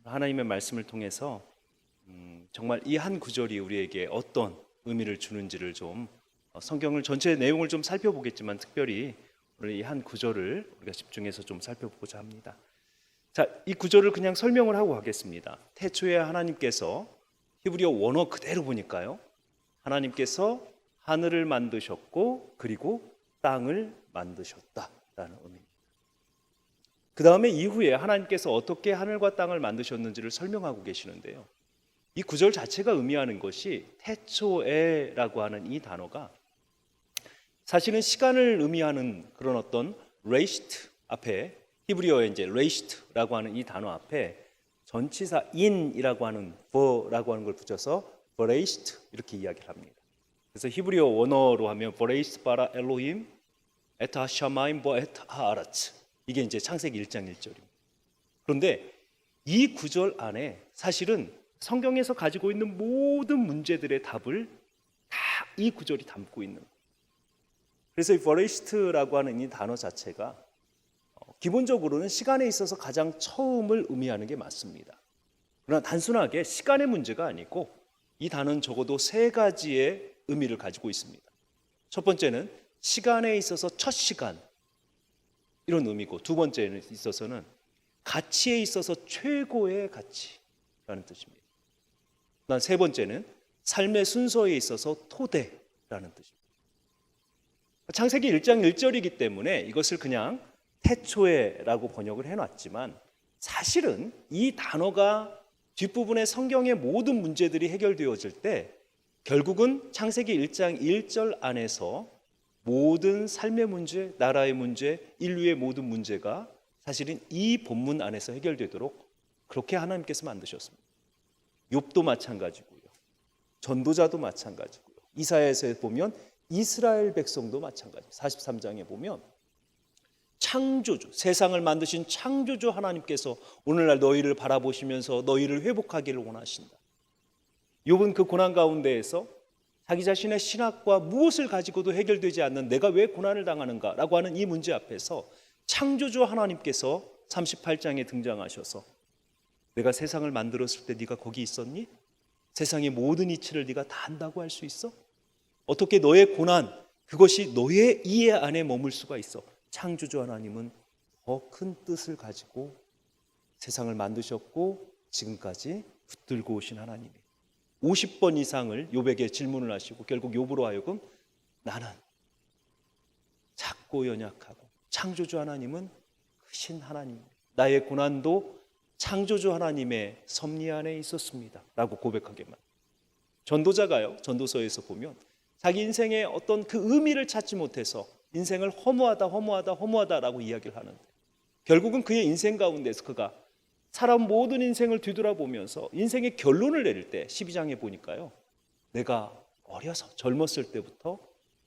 하나님의 말씀을 통해서 정말 이 한 구절이 우리에게 어떤 의미를 주는지를 좀 성경을 전체 내용을 좀 살펴보겠지만 특별히 오늘 이 한 구절을 우리가 집중해서 좀 살펴보고자 합니다. 자, 이 구절을 그냥 설명을 하고 가겠습니다. 태초에 하나님께서 히브리어 원어 그대로 보니까요, 하나님께서 하늘을 만드셨고 그리고 땅을 만드셨다라는 의미입니다. 그 다음에 이후에 하나님께서 어떻게 하늘과 땅을 만드셨는지를 설명하고 계시는데요, 이 구절 자체가 의미하는 것이 태초에라고 하는 이 단어가 사실은 시간을 의미하는 그런 어떤 레이시트 앞에, 히브리어의 이제 레이시트라고 하는 이 단어 앞에 전치사 in이라고 하는 버라고 하는 걸 붙여서 버레이시트 이렇게 이야기를 합니다. 그래서 히브리어 원어로 하면 버레이시트 바라 엘로힘 에트 하샤마임 버 에트 하아라츠, 이게 이제 창세기 1장 1절입니다. 그런데 이 구절 안에 사실은 성경에서 가지고 있는 모든 문제들의 답을 다 이 구절이 담고 있는 거예요. 그래서 이 버레이시트라고 하는 이 단어 자체가 기본적으로는 시간에 있어서 가장 처음을 의미하는 게 맞습니다. 그러나 단순하게 시간의 문제가 아니고 이 단어는 적어도 세 가지의 의미를 가지고 있습니다. 첫 번째는 시간에 있어서 첫 시간, 이런 의미고, 두 번째는 있어서는 가치에 있어서 최고의 가치라는 뜻입니다. 그다음 세 번째는 삶의 순서에 있어서 토대라는 뜻입니다. 창세기 1장 1절이기 때문에 이것을 그냥 태초에라고 번역을 해놨지만, 사실은 이 단어가 뒷부분의 성경의 모든 문제들이 해결되어질 때 결국은 창세기 1장 1절 안에서 모든 삶의 문제, 나라의 문제, 인류의 모든 문제가 사실은 이 본문 안에서 해결되도록 그렇게 하나님께서 만드셨습니다. 욥도 마찬가지고요, 전도자도 마찬가지고요, 이사야에서 보면 이스라엘 백성도 마찬가지. 43장에 보면 창조주, 세상을 만드신 창조주 하나님께서 오늘날 너희를 바라보시면서 너희를 회복하기를 원하신다. 욥은 그 고난 가운데에서 자기 자신의 신학과 무엇을 가지고도 해결되지 않는 내가 왜 고난을 당하는가 라고 하는 이 문제 앞에서 창조주 하나님께서 38장에 등장하셔서 내가 세상을 만들었을 때 네가 거기 있었니? 세상의 모든 이치를 네가 다 안다고 할 수 있어? 어떻게 너의 고난, 그것이 너의 이해 안에 머물 수가 있어? 창조주 하나님은 더 큰 뜻을 가지고 세상을 만드셨고 지금까지 붙들고 오신 하나님이에요. 50번 이상을 욥에게 질문을 하시고 결국 욥으로 하여금 나는 작고 연약하고 창조주 하나님은 크신 하나님입니다. 나의 고난도 창조주 하나님의 섭리 안에 있었습니다 라고 고백하게만. 전도자가요, 전도서에서 보면 자기 인생의 어떤 그 의미를 찾지 못해서 인생을 허무하다라고 이야기를 하는데, 결국은 그의 인생 가운데서 그가 사람 모든 인생을 뒤돌아보면서 인생의 결론을 내릴 때 12장에 보니까요, 내가 어려서 젊었을 때부터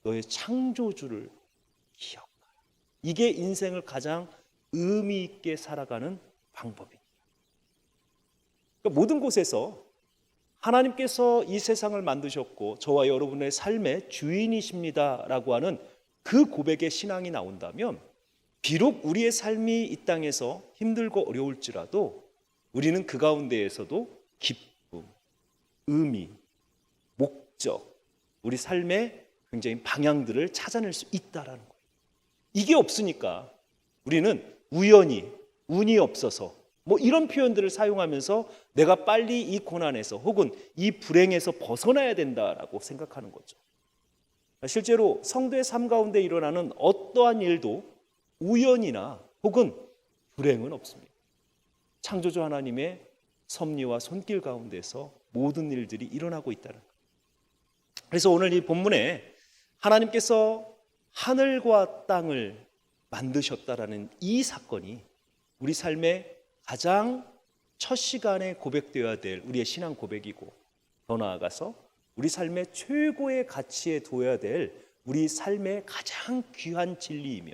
너의 창조주를 기억하라. 이게 인생을 가장 의미 있게 살아가는 방법입니다. 그러니까 모든 곳에서 하나님께서 이 세상을 만드셨고 저와 여러분의 삶의 주인이십니다라고 하는 그 고백의 신앙이 나온다면, 비록 우리의 삶이 이 땅에서 힘들고 어려울지라도 우리는 그 가운데에서도 기쁨, 의미, 목적, 우리 삶의 굉장히 방향들을 찾아낼 수 있다라는 거예요. 이게 없으니까 우리는 우연히, 운이 없어서 뭐 이런 표현들을 사용하면서 내가 빨리 이 고난에서 혹은 이 불행에서 벗어나야 된다라고 생각하는 거죠. 실제로 성도의 삶 가운데 일어나는 어떠한 일도 우연이나 혹은 불행은 없습니다. 창조주 하나님의 섭리와 손길 가운데서 모든 일들이 일어나고 있다는 거예요. 그래서 오늘 이 본문에 하나님께서 하늘과 땅을 만드셨다라는 이 사건이 우리 삶의 가장 첫 시간에 고백되어야 될 우리의 신앙 고백이고, 더 나아가서 우리 삶의 최고의 가치에 둬야 될 우리 삶의 가장 귀한 진리이며,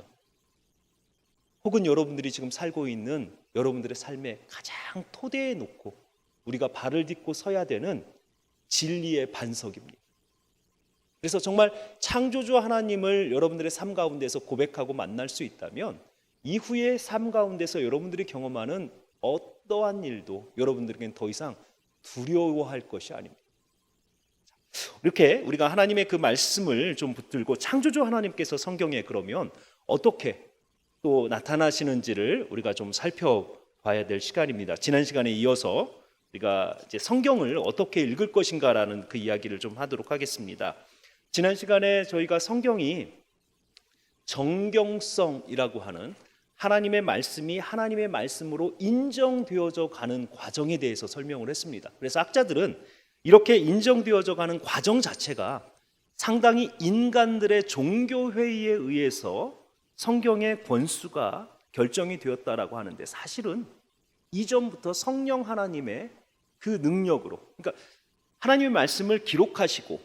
혹은 여러분들이 지금 살고 있는 여러분들의 삶의 가장 토대에 놓고 우리가 발을 딛고 서야 되는 진리의 반석입니다. 그래서 정말 창조주 하나님을 여러분들의 삶 가운데서 고백하고 만날 수 있다면 이후의 삶 가운데서 여러분들이 경험하는 어떠한 일도 여러분들에게는 더 이상 두려워할 것이 아닙니다. 이렇게 우리가 하나님의 그 말씀을 좀 붙들고 창조주 하나님께서 성경에 그러면 어떻게 또 나타나시는지를 우리가 좀 살펴봐야 될 시간입니다. 지난 시간에 이어서 우리가 이제 성경을 어떻게 읽을 것인가라는 그 이야기를 좀 하도록 하겠습니다. 지난 시간에 저희가 성경이 정경성이라고 하는 하나님의 말씀이 하나님의 말씀으로 인정되어져 가는 과정에 대해서 설명을 했습니다. 그래서 학자들은 이렇게 인정되어져 가는 과정 자체가 상당히 인간들의 종교회의에 의해서 성경의 권수가 결정이 되었다라고 하는데, 사실은 이전부터 성령 하나님의 그 능력으로, 그러니까 하나님의 말씀을 기록하시고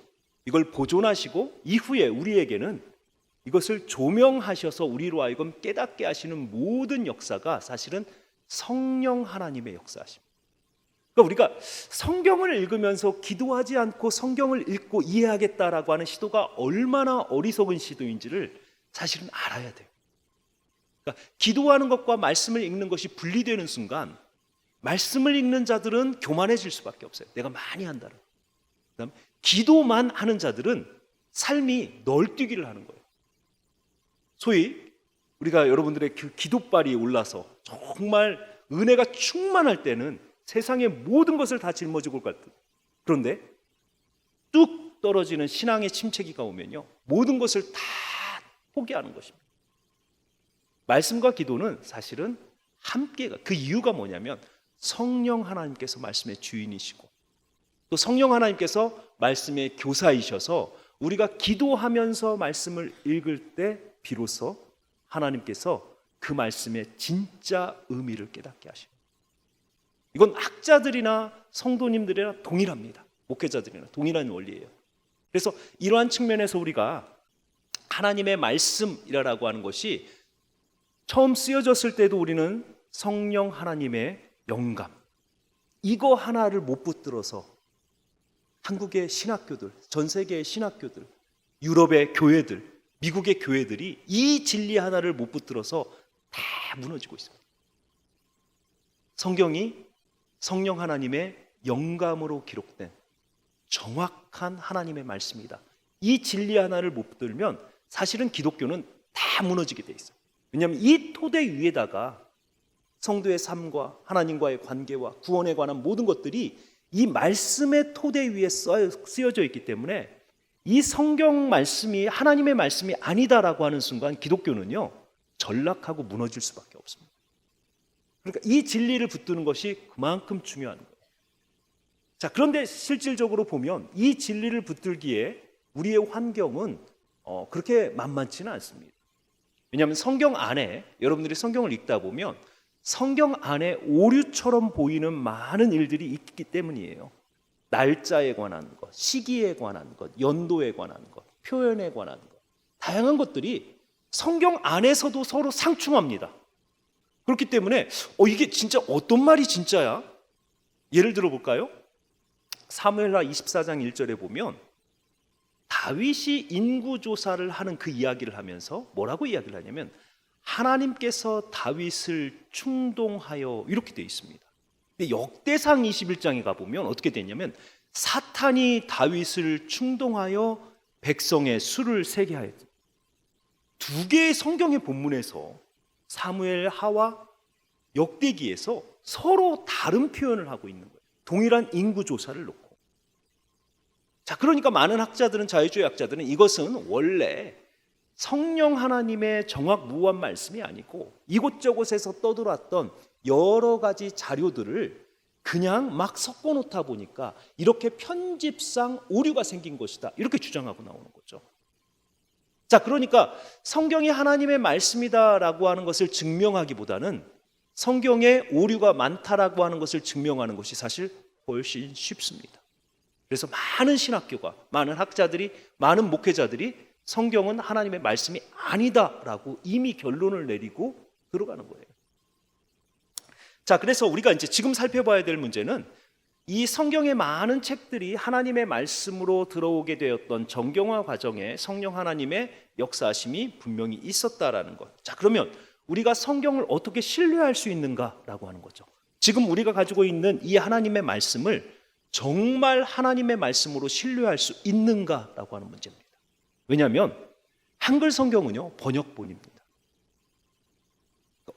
이걸 보존하시고 이후에 우리에게는 이것을 조명하셔서 우리로 하여금 깨닫게 하시는 모든 역사가 사실은 성령 하나님의 역사십니다. 그러니까 우리가 성경을 읽으면서 기도하지 않고 성경을 읽고 이해하겠다라고 하는 시도가 얼마나 어리석은 시도인지를 사실은 알아야 돼요. 그러니까 기도하는 것과 말씀을 읽는 것이 분리되는 순간 말씀을 읽는 자들은 교만해질 수밖에 없어요. 내가 많이 한다는. 그다음 기도만 하는 자들은 삶이 널뛰기를 하는 거예요. 소위 우리가 여러분들의 그 기도발이 올라서 정말 은혜가 충만할 때는 세상의 모든 것을 다 짊어지고 갈 듯. 그런데 뚝 떨어지는 신앙의 침체기가 오면요, 모든 것을 다 포기하는 것입니다. 말씀과 기도는 사실은 함께가, 그 이유가 뭐냐면 성령 하나님께서 말씀의 주인이시고 또 성령 하나님께서 말씀의 교사이셔서 우리가 기도하면서 말씀을 읽을 때 비로소 하나님께서 그 말씀의 진짜 의미를 깨닫게 하십니다. 이건 학자들이나 성도님들이나 동일합니다. 목회자들이나 동일한 원리예요. 그래서 이러한 측면에서 우리가 하나님의 말씀이라고 하는 것이 처음 쓰여졌을 때도 우리는 성령 하나님의 영감, 이거 하나를 못 붙들어서 한국의 신학교들, 전 세계의 신학교들, 유럽의 교회들, 미국의 교회들이 이 진리 하나를 못 붙들어서 다 무너지고 있습니다. 성경이 성령 하나님의 영감으로 기록된 정확한 하나님의 말씀이다. 이 진리 하나를 못 붙들면 사실은 기독교는 다 무너지게 돼 있어요. 왜냐하면 이 토대 위에다가 성도의 삶과 하나님과의 관계와 구원에 관한 모든 것들이 이 말씀의 토대 위에 쓰여져 있기 때문에 이 성경 말씀이 하나님의 말씀이 아니다라고 하는 순간 기독교는요, 전락하고 무너질 수밖에 없습니다. 그러니까 이 진리를 붙드는 것이 그만큼 중요한 거예요. 자, 그런데 실질적으로 보면 이 진리를 붙들기에 우리의 환경은 그렇게 만만치는 않습니다. 왜냐하면 성경 안에, 여러분들이 성경을 읽다 보면 성경 안에 오류처럼 보이는 많은 일들이 있기 때문이에요. 날짜에 관한 것, 시기에 관한 것, 연도에 관한 것, 표현에 관한 것, 다양한 것들이 성경 안에서도 서로 상충합니다. 그렇기 때문에 이게 진짜 어떤 말이 진짜야? 예를 들어 볼까요? 사무엘하 24장 1절에 보면 다윗이 인구조사를 하는 그 이야기를 하면서 뭐라고 이야기를 하냐면 하나님께서 다윗을 충동하여, 이렇게 되어 있습니다. 근데 역대상 21장에 가보면 어떻게 되냐면 사탄이 다윗을 충동하여 백성의 수를 세게 하였다. 두 개의 성경의 본문에서 사무엘하와 역대기에서 서로 다른 표현을 하고 있는 거예요. 동일한 인구조사를 놓고. 자, 그러니까 많은 학자들은, 자유주의 학자들은 이것은 원래 성령 하나님의 정확무한 말씀이 아니고 이곳저곳에서 떠돌았던 여러 가지 자료들을 그냥 막 섞어 놓다 보니까 이렇게 편집상 오류가 생긴 것이다, 이렇게 주장하고 나오는 거죠. 자, 그러니까 성경이 하나님의 말씀이다라고 하는 것을 증명하기보다는 성경에 오류가 많다라고 하는 것을 증명하는 것이 사실 훨씬 쉽습니다. 그래서 많은 신학교가, 많은 학자들이, 많은 목회자들이 성경은 하나님의 말씀이 아니다라고 이미 결론을 내리고 들어가는 거예요. 자, 그래서 우리가 이제 지금 살펴봐야 될 문제는 이 성경의 많은 책들이 하나님의 말씀으로 들어오게 되었던 정경화 과정에 성령 하나님의 역사하심이 분명히 있었다라는 것. 자, 그러면 우리가 성경을 어떻게 신뢰할 수 있는가라고 하는 거죠. 지금 우리가 가지고 있는 이 하나님의 말씀을 정말 하나님의 말씀으로 신뢰할 수 있는가라고 하는 문제입니다. 왜냐하면 한글 성경은요, 번역본입니다.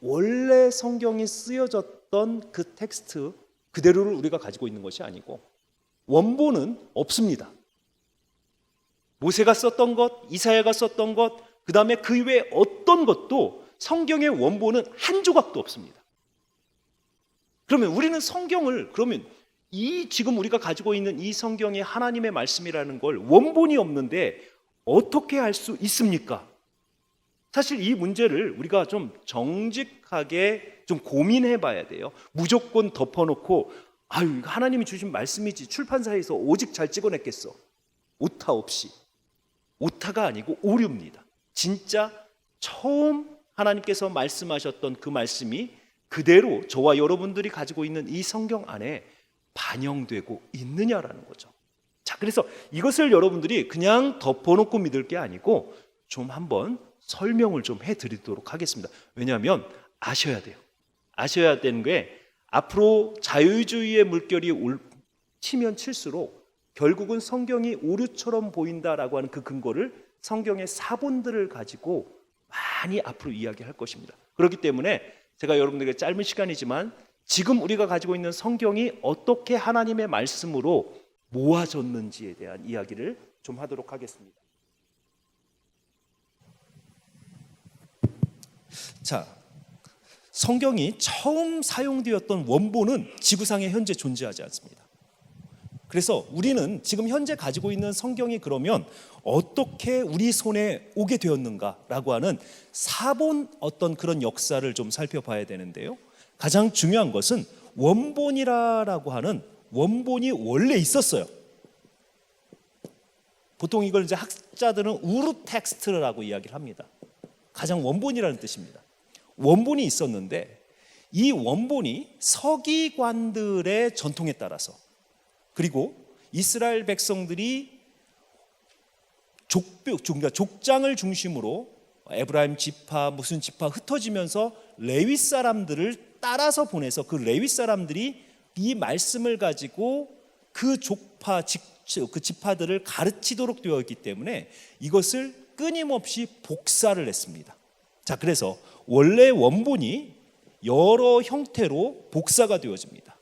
원래 성경이 쓰여졌던 그 텍스트 그대로를 우리가 가지고 있는 것이 아니고 원본은 없습니다. 모세가 썼던 것, 이사야가 썼던 것, 그 다음에 그 외에 어떤 것도 성경의 원본은 한 조각도 없습니다. 그러면 우리는 성경을, 그러면 이 지금 우리가 가지고 있는 이 성경이 하나님의 말씀이라는 걸 원본이 없는데 어떻게 할 수 있습니까? 사실 이 문제를 우리가 좀 정직하게 좀 고민해 봐야 돼요. 무조건 덮어놓고 아유, 하나님이 주신 말씀이지 출판사에서 오직 잘 찍어냈겠어. 오타 없이. 오타가 아니고 오류입니다. 진짜 처음 하나님께서 말씀하셨던 그 말씀이 그대로 저와 여러분들이 가지고 있는 이 성경 안에 반영되고 있느냐라는 거죠. 자, 그래서 이것을 여러분들이 그냥 덮어놓고 믿을 게 아니고 좀 한번 설명을 좀 해드리도록 하겠습니다. 왜냐하면 아셔야 돼요. 아셔야 되는 게 앞으로 자유주의의 물결이 치면 칠수록 결국은 성경이 오류처럼 보인다라고 하는 그 근거를 성경의 사본들을 가지고 많이 앞으로 이야기할 것입니다. 그렇기 때문에 제가 여러분들에게 짧은 시간이지만 지금 우리가 가지고 있는 성경이 어떻게 하나님의 말씀으로 모아졌는지에 대한 이야기를 좀 하도록 하겠습니다. 자, 성경이 처음 사용되었던 원본은 지구상에 현재 존재하지 않습니다. 그래서 우리는 지금 현재 가지고 있는 성경이 그러면 어떻게 우리 손에 오게 되었는가라고 하는 사본 어떤 그런 역사를 좀 살펴봐야 되는데요. 가장 중요한 것은 원본이라고 하는 원본이 원래 있었어요. 보통 이걸 이제 학자들은 우르 텍스트라고 이야기를 합니다. 가장 원본이라는 뜻입니다. 원본이 있었는데 이 원본이 서기관들의 전통에 따라서 그리고 이스라엘 백성들이 족장을 중심으로 에브라임 지파 무슨 지파 흩어지면서 레위 사람들을 따라서 보내서 그 레위 사람들이 이 말씀을 가지고 그 그 지파들을 가르치도록 되어 있기 때문에 이것을 끊임없이 복사를 했습니다. 자, 그래서 원래 원본이 여러 형태로 복사가 되어집니다.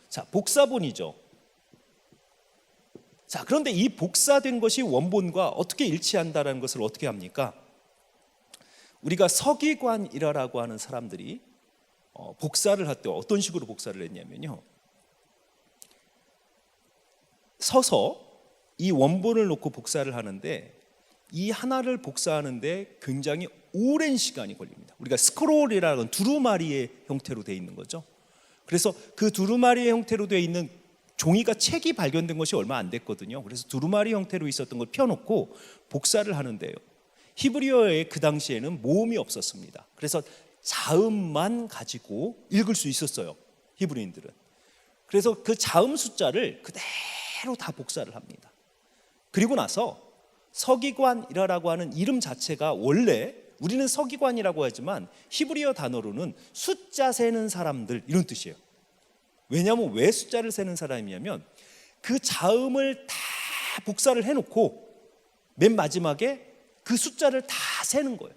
자, 복사본이죠. 자, 그런데 이 복사된 것이 원본과 어떻게 일치한다는 것을 어떻게 합니까? 우리가 서기관이라고 하는 사람들이 복사를 할 때 어떤 식으로 복사를 했냐면요. 서서 이 원본을 놓고 복사를 하는데 이 하나를 복사하는데 굉장히 오랜 시간이 걸립니다. 우리가 스크롤이라는 두루마리의 형태로 되어 있는 거죠. 그래서 그 두루마리의 형태로 되어 있는 종이가 책이 발견된 것이 얼마 안 됐거든요. 그래서 두루마리 형태로 있었던 걸 펴놓고 복사를 하는데요. 히브리어에 그 당시에는 모음이 없었습니다. 그래서 자음만 가지고 읽을 수 있었어요, 히브리인들은. 그래서 그 자음 숫자를 그대로 다 복사를 합니다. 그리고 나서 서기관이라고 하는 이름 자체가 원래 우리는 서기관이라고 하지만 히브리어 단어로는 숫자 세는 사람들 이런 뜻이에요. 왜냐하면 왜 숫자를 세는 사람이냐면 그 자음을 다 복사를 해놓고 맨 마지막에 그 숫자를 다 세는 거예요.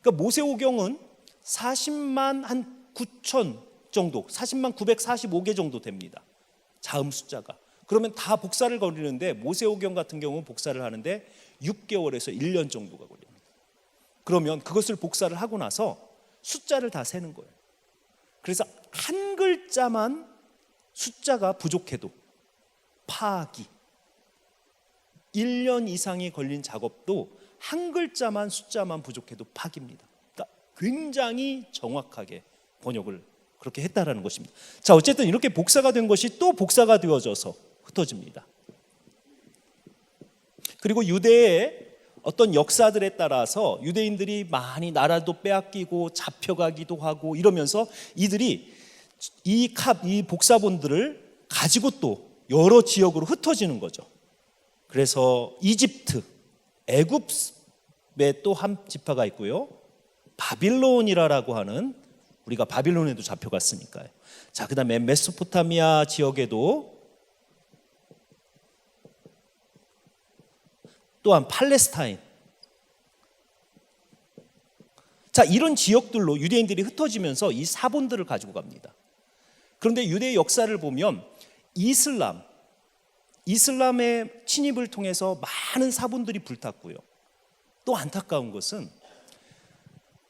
그러니까 모세오경은 40만 한 9천 정도, 40만 945개 정도 됩니다. 자음 숫자가. 그러면 다 복사를 거리는데 모세오경 같은 경우는 복사를 하는데 6개월에서 1년 정도가 걸립니다. 그러면 그것을 복사를 하고 나서 숫자를 다 세는 거예요. 그래서 한 글자만 숫자가 부족해도 파악이 1년 이상이 걸린 작업도 한 글자만 숫자만 부족해도 파기입니다. 그러니까 굉장히 정확하게 번역을 그렇게 했다라는 것입니다. 자, 어쨌든 이렇게 복사가 된 것이 또 복사가 되어져서 흩어집니다. 그리고 유대의 어떤 역사들에 따라서 유대인들이 많이 나라도 빼앗기고 잡혀가기도 하고 이러면서 이들이 이 복사본들을 가지고 또 여러 지역으로 흩어지는 거죠. 그래서 이집트, 애굽에 또 한 지파가 있고요. 바빌론이라고 하는, 우리가 바빌론에도 잡혀갔으니까요. 자, 그다음에 메소포타미아 지역에도, 또한 팔레스타인. 자, 이런 지역들로 유대인들이 흩어지면서 이 사본들을 가지고 갑니다. 그런데 유대의 역사를 보면 이슬람의 침입을 통해서 많은 사본들이 불탔고요. 또 안타까운 것은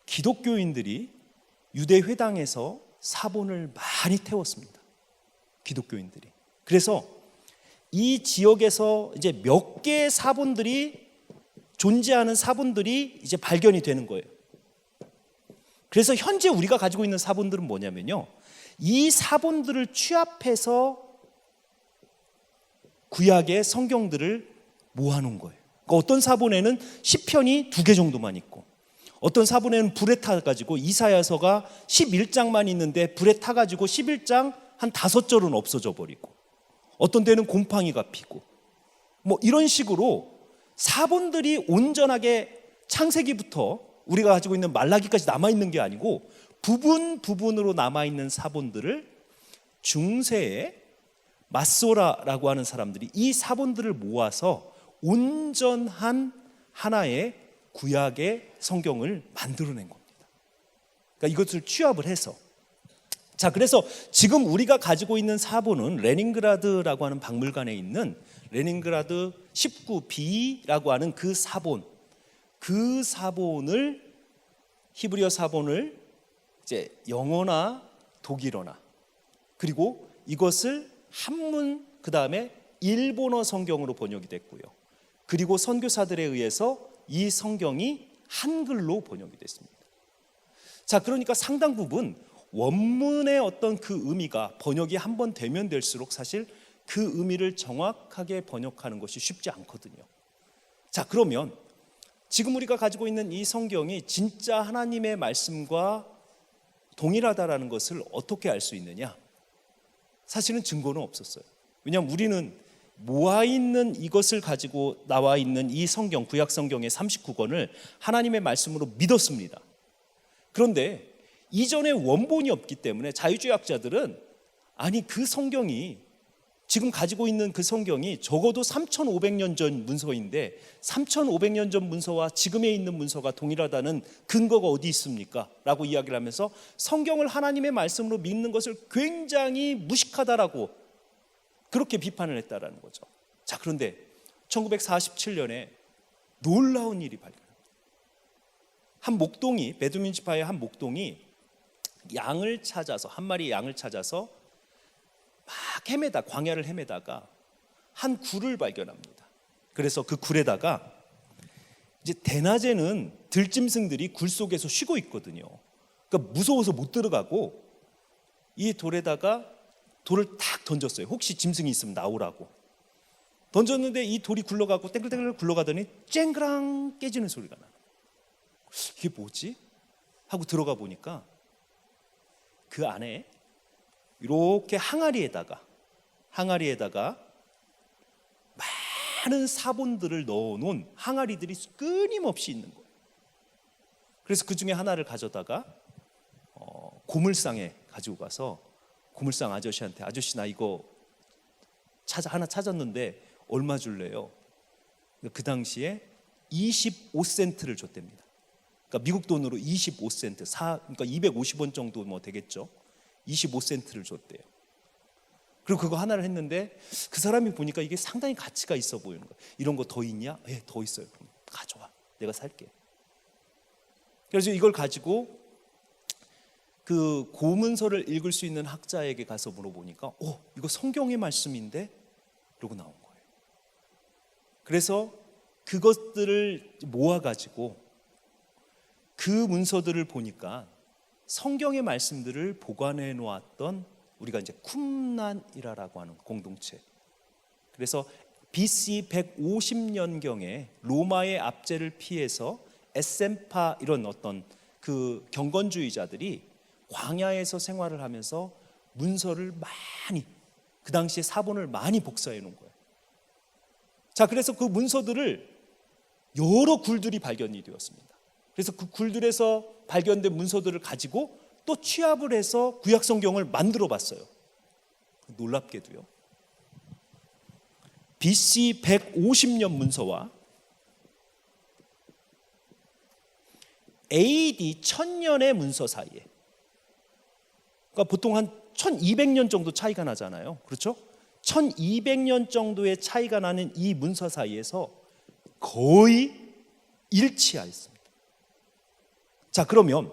기독교인들이 유대 회당에서 사본을 많이 태웠습니다. 기독교인들이. 그래서 이 지역에서 이제 몇 개의 사본들이 존재하는 사본들이 이제 발견이 되는 거예요. 그래서 현재 우리가 가지고 있는 사본들은 뭐냐면요, 이 사본들을 취합해서 구약의 성경들을 모아놓은 거예요. 그러니까 어떤 사본에는 시편이 2개 정도만 있고, 어떤 사본에는 불에 타가지고 이사야서가 11장만 있는데 불에 타가지고 11장 한 5절은 없어져 버리고, 어떤 데는 곰팡이가 피고, 뭐 이런 식으로 사본들이 온전하게 창세기부터 우리가 가지고 있는 말라기까지 남아있는 게 아니고 부분으로 남아있는 사본들을 중세에 마소라라고 하는 사람들이 이 사본들을 모아서 온전한 하나의 구약의 성경을 만들어낸 겁니다. 그러니까 이것을 취합을 해서, 자, 그래서 지금 우리가 가지고 있는 사본은 레닌그라드라고 하는 박물관에 있는 레닌그라드 19B라고 하는 그 사본을 히브리어 사본을 이제 영어나 독일어나, 그리고 이것을 한문, 그 다음에 일본어 성경으로 번역이 됐고요. 그리고 선교사들에 의해서 이 성경이 한글로 번역이 됐습니다. 자, 그러니까 상당 부분 원문의 어떤 그 의미가 번역이 한 번 되면 될수록 사실 그 의미를 정확하게 번역하는 것이 쉽지 않거든요. 자, 그러면 지금 우리가 가지고 있는 이 성경이 진짜 하나님의 말씀과 동일하다라는 것을 어떻게 알 수 있느냐? 사실은 증거는 없었어요. 왜냐하면 우리는 모아있는 이것을 가지고 나와 있는 이 성경, 구약 성경의 39권을 하나님의 말씀으로 믿었습니다. 그런데 이전에 원본이 없기 때문에 자유주의학자들은, 아니 그 성경이, 지금 가지고 있는 그 성경이 적어도 3,500년 전 문서인데 3,500년 전 문서와 지금에 있는 문서가 동일하다는 근거가 어디 있습니까? 라고 이야기를 하면서 성경을 하나님의 말씀으로 믿는 것을 굉장히 무식하다라고 그렇게 비판을 했다라는 거죠. 자, 그런데 1947년에 놀라운 일이 발견합니다. 한 목동이, 베두민 지파의 한 목동이 양을 찾아서, 한 마리 양을 찾아서 막 광야를 헤매다가 한 굴을 발견합니다. 그래서 그 굴에다가, 이제 대낮에는 들짐승들이 굴 속에서 쉬고 있거든요. 그러니까 무서워서 못 들어가고 이 돌에다가 돌을 탁 던졌어요. 혹시 짐승이 있으면 나오라고. 던졌는데 이 돌이 굴러가고 땡글땡글 굴러가더니 쨍그랑 깨지는 소리가 나요. 이게 뭐지? 하고 들어가 보니까 그 안에 이렇게 항아리에다가 많은 사본들을 넣어놓은 항아리들이 끊임없이 있는 거예요. 그래서 그 중에 하나를 가져다가 고물상에 가지고 가서 고물상 아저씨한테, 아저씨 나 이거 하나 찾았는데 얼마 줄래요? 그 당시에 25센트를 줬답니다. 그러니까 미국 돈으로 25센트, 그러니까 250원 정도 뭐 되겠죠. 25센트를 줬대요. 그리고 그거 하나를 했는데 그 사람이 보니까 이게 상당히 가치가 있어 보이는 거예요. 이런 거 더 있냐? 예, 더 있어요. 그럼 가져와. 내가 살게. 그래서 이걸 가지고 그 고문서를 읽을 수 있는 학자에게 가서 물어보니까 이거 성경의 말씀인데? 그러고 나온 거예요. 그래서 그것들을 모아가지고 그 문서들을 보니까 성경의 말씀들을 보관해 놓았던, 우리가 이제 쿰란이라고 하는 공동체. 그래서 BC 150년경에 로마의 압제를 피해서 에센파 이런 어떤 그 경건주의자들이 광야에서 생활을 하면서 문서를 많이, 그 당시에 사본을 많이 복사해 놓은 거예요. 자, 그래서 그 문서들을 여러 굴들이 발견이 되었습니다. 그래서 그 굴들에서 발견된 문서들을 가지고 또 취합을 해서 구약 성경을 만들어 봤어요. 놀랍게도요. BC 150년 문서와 AD 1000년의 문서 사이에, 그러니까 보통 한 1200년 정도 차이가 나잖아요. 그렇죠? 1200년 정도의 차이가 나는 이 문서 사이에서 거의 일치하였습니다. 자, 그러면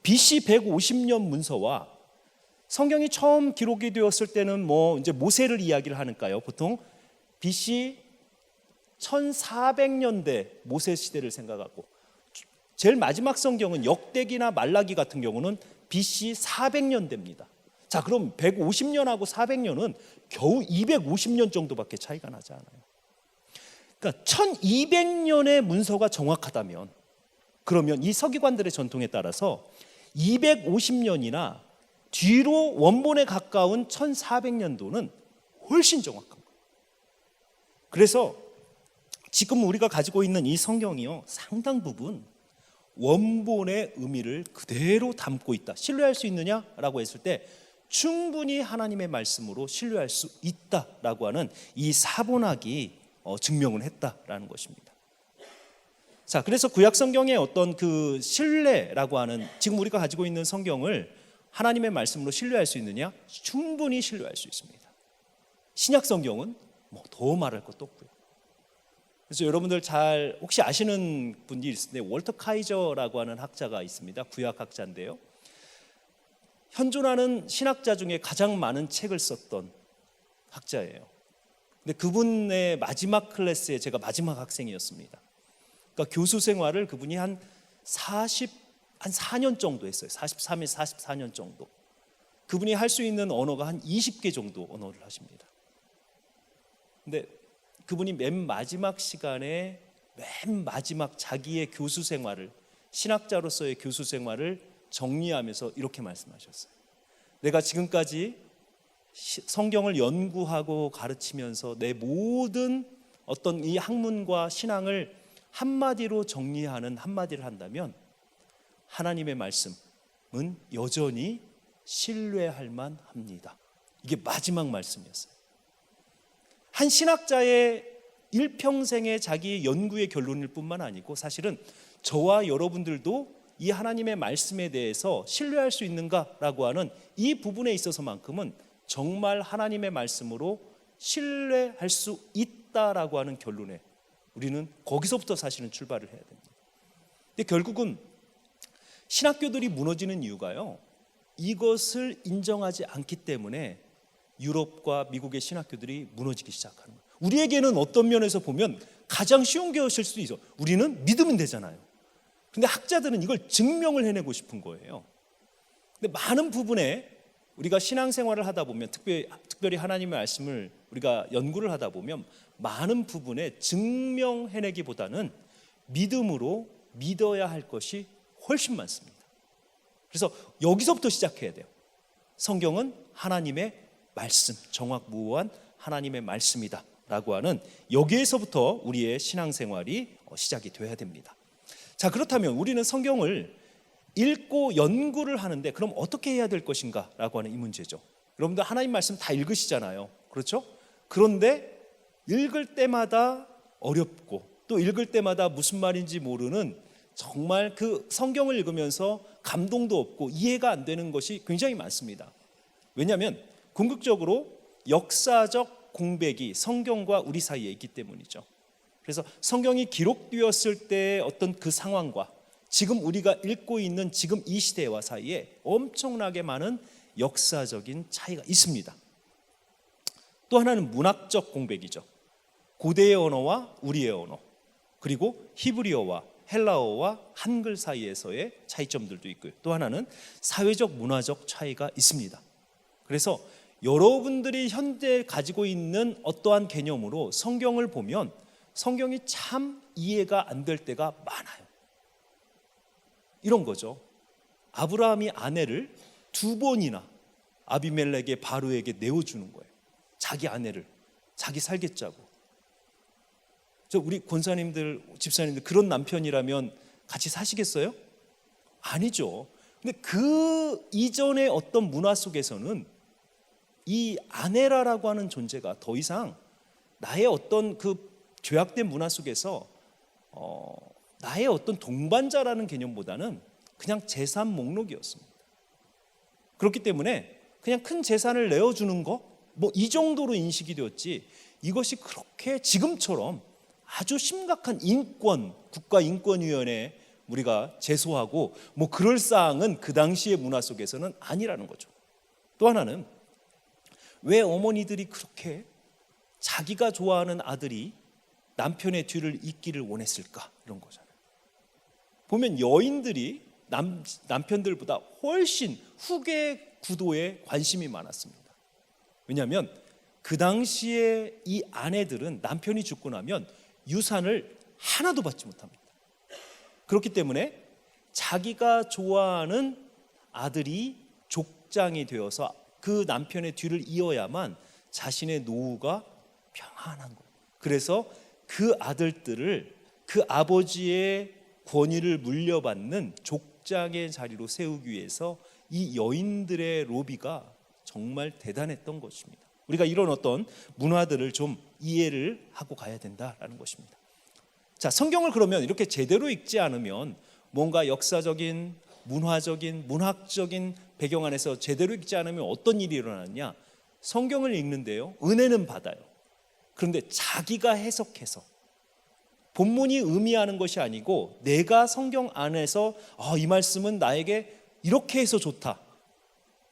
BC 150년 문서와 성경이 처음 기록이 되었을 때는 뭐 이제 모세를 이야기를 하니까요. 보통 BC 1400년대 모세 시대를 생각하고, 제일 마지막 성경은 역대기나 말라기 같은 경우는 BC 400년대입니다. 자, 그럼 150년하고 400년은 겨우 250년 정도밖에 차이가 나지 않아요. 그러니까 1200년의 문서가 정확하다면, 그러면 이 서기관들의 전통에 따라서 250년이나 뒤로 원본에 가까운 1400년도는 훨씬 정확한 거예요. 그래서 지금 우리가 가지고 있는 이 성경이요, 상당 부분 원본의 의미를 그대로 담고 있다. 신뢰할 수 있느냐라고 했을 때 충분히 하나님의 말씀으로 신뢰할 수 있다라고 하는 이 사본학이 증명을 했다라는 것입니다. 자, 그래서 구약 성경의 어떤 그 신뢰라고 하는, 지금 우리가 가지고 있는 성경을 하나님의 말씀으로 신뢰할 수 있느냐? 충분히 신뢰할 수 있습니다. 신약 성경은 뭐 더 말할 것도 없고요. 그래서 여러분들 잘 혹시 아시는 분이 있을 텐데, 월터 카이저라고 하는 학자가 있습니다. 구약 학자인데요. 현존하는 신학자 중에 가장 많은 책을 썼던 학자예요. 근데 그분의 마지막 클래스에 제가 마지막 학생이었습니다. 그러니까 교수 생활을 그분이 한 4년 정도 했어요. 43일, 44년 정도. 그분이 할 수 있는 언어가 한 20개 정도 언어를 하십니다. 근데 그분이 맨 마지막 시간에 맨 마지막 자기의 교수 생활을, 신학자로서의 교수 생활을 정리하면서 이렇게 말씀하셨어요. 내가 지금까지 성경을 연구하고 가르치면서 내 모든 어떤 이 학문과 신앙을 한마디로 정리하는 한마디를 한다면 하나님의 말씀은 여전히 신뢰할 만합니다. 이게 마지막 말씀이었어요. 한 신학자의 일평생의 자기 연구의 결론일 뿐만 아니고, 사실은 저와 여러분들도 이 하나님의 말씀에 대해서 신뢰할 수 있는가라고 하는 이 부분에 있어서만큼은 정말 하나님의 말씀으로 신뢰할 수 있다라고 하는 결론에 우리는 거기서부터 사실은 출발을 해야 됩니다. 근데 결국은 신학교들이 무너지는 이유가요, 이것을 인정하지 않기 때문에 유럽과 미국의 신학교들이 무너지기 시작하는 거예요. 우리에게는 어떤 면에서 보면 가장 쉬운 것일 수도 있어. 우리는 믿으면 되잖아요. 근데 학자들은 이걸 증명을 해내고 싶은 거예요. 근데 많은 부분에 우리가 신앙생활을 하다 보면, 특별히 하나님의 말씀을 우리가 연구를 하다 보면 많은 부분에 증명해내기보다는 믿음으로 믿어야 할 것이 훨씬 많습니다. 그래서 여기서부터 시작해야 돼요. 성경은 하나님의 말씀, 정확무오한 하나님의 말씀이다 라고 하는, 여기에서부터 우리의 신앙생활이 시작이 돼야 됩니다. 자, 그렇다면 우리는 성경을 읽고 연구를 하는데 그럼 어떻게 해야 될 것인가 라고 하는 이 문제죠. 여러분들 하나님 말씀 다 읽으시잖아요. 그렇죠? 그런데 읽을 때마다 어렵고 또 읽을 때마다 무슨 말인지 모르는, 정말 그 성경을 읽으면서 감동도 없고 이해가 안 되는 것이 굉장히 많습니다. 왜냐하면 궁극적으로 역사적 공백이 성경과 우리 사이에 있기 때문이죠. 그래서 성경이 기록되었을 때의 어떤 그 상황과 지금 우리가 읽고 있는 지금 이 시대와 사이에 엄청나게 많은 역사적인 차이가 있습니다. 또 하나는 문학적 공백이죠. 고대의 언어와 우리의 언어, 그리고 히브리어와 헬라어와 한글 사이에서의 차이점들도 있고요. 또 하나는 사회적 문화적 차이가 있습니다. 그래서 여러분들이 현재 가지고 있는 어떠한 개념으로 성경을 보면 성경이 참 이해가 안 될 때가 많아요. 이런 거죠. 아브라함이 아내를 2번이나 아비멜렉의 바로에게 내어주는 거예요. 자기 아내를, 자기 살겠자고. 우리 권사님들, 집사님들 그런 남편이라면 같이 사시겠어요? 아니죠. 근데 그 이전의 어떤 문화 속에서는 이 아내라고 하는 존재가 더 이상 나의 어떤 그 죄악된 문화 속에서 나의 어떤 동반자라는 개념보다는 그냥 재산 목록이었습니다. 그렇기 때문에 그냥 큰 재산을 내어주는 거 뭐 이 정도로 인식이 되었지, 이것이 그렇게 지금처럼 아주 심각한 인권, 국가인권위원회 우리가 제소하고 뭐 그럴 사항은 그 당시의 문화 속에서는 아니라는 거죠. 또 하나는 왜 어머니들이 그렇게 자기가 좋아하는 아들이 남편의 뒤를 잇기를 원했을까, 이런 거잖아요. 보면 여인들이 남편들보다 훨씬 후계 구도에 관심이 많았습니다. 왜냐하면 그 당시에 이 아내들은 남편이 죽고 나면 유산을 하나도 받지 못합니다. 그렇기 때문에 자기가 좋아하는 아들이 족장이 되어서 그 남편의 뒤를 이어야만 자신의 노후가 평안한 거예요. 그래서 그 아들들을 그 아버지의 권위를 물려받는 족장의 자리로 세우기 위해서 이 여인들의 로비가 정말 대단했던 것입니다. 우리가 이런 어떤 문화들을 좀 이해를 하고 가야 된다라는 것입니다. 자, 성경을 그러면 이렇게 제대로 읽지 않으면 뭔가 역사적인, 문화적인, 문학적인 배경 안에서 제대로 읽지 않으면 어떤 일이 일어나느냐? 성경을 읽는데요, 은혜는 받아요. 그런데 자기가 해석해서 본문이 의미하는 것이 아니고 내가 성경 안에서 이 말씀은 나에게 이렇게 해서 좋다,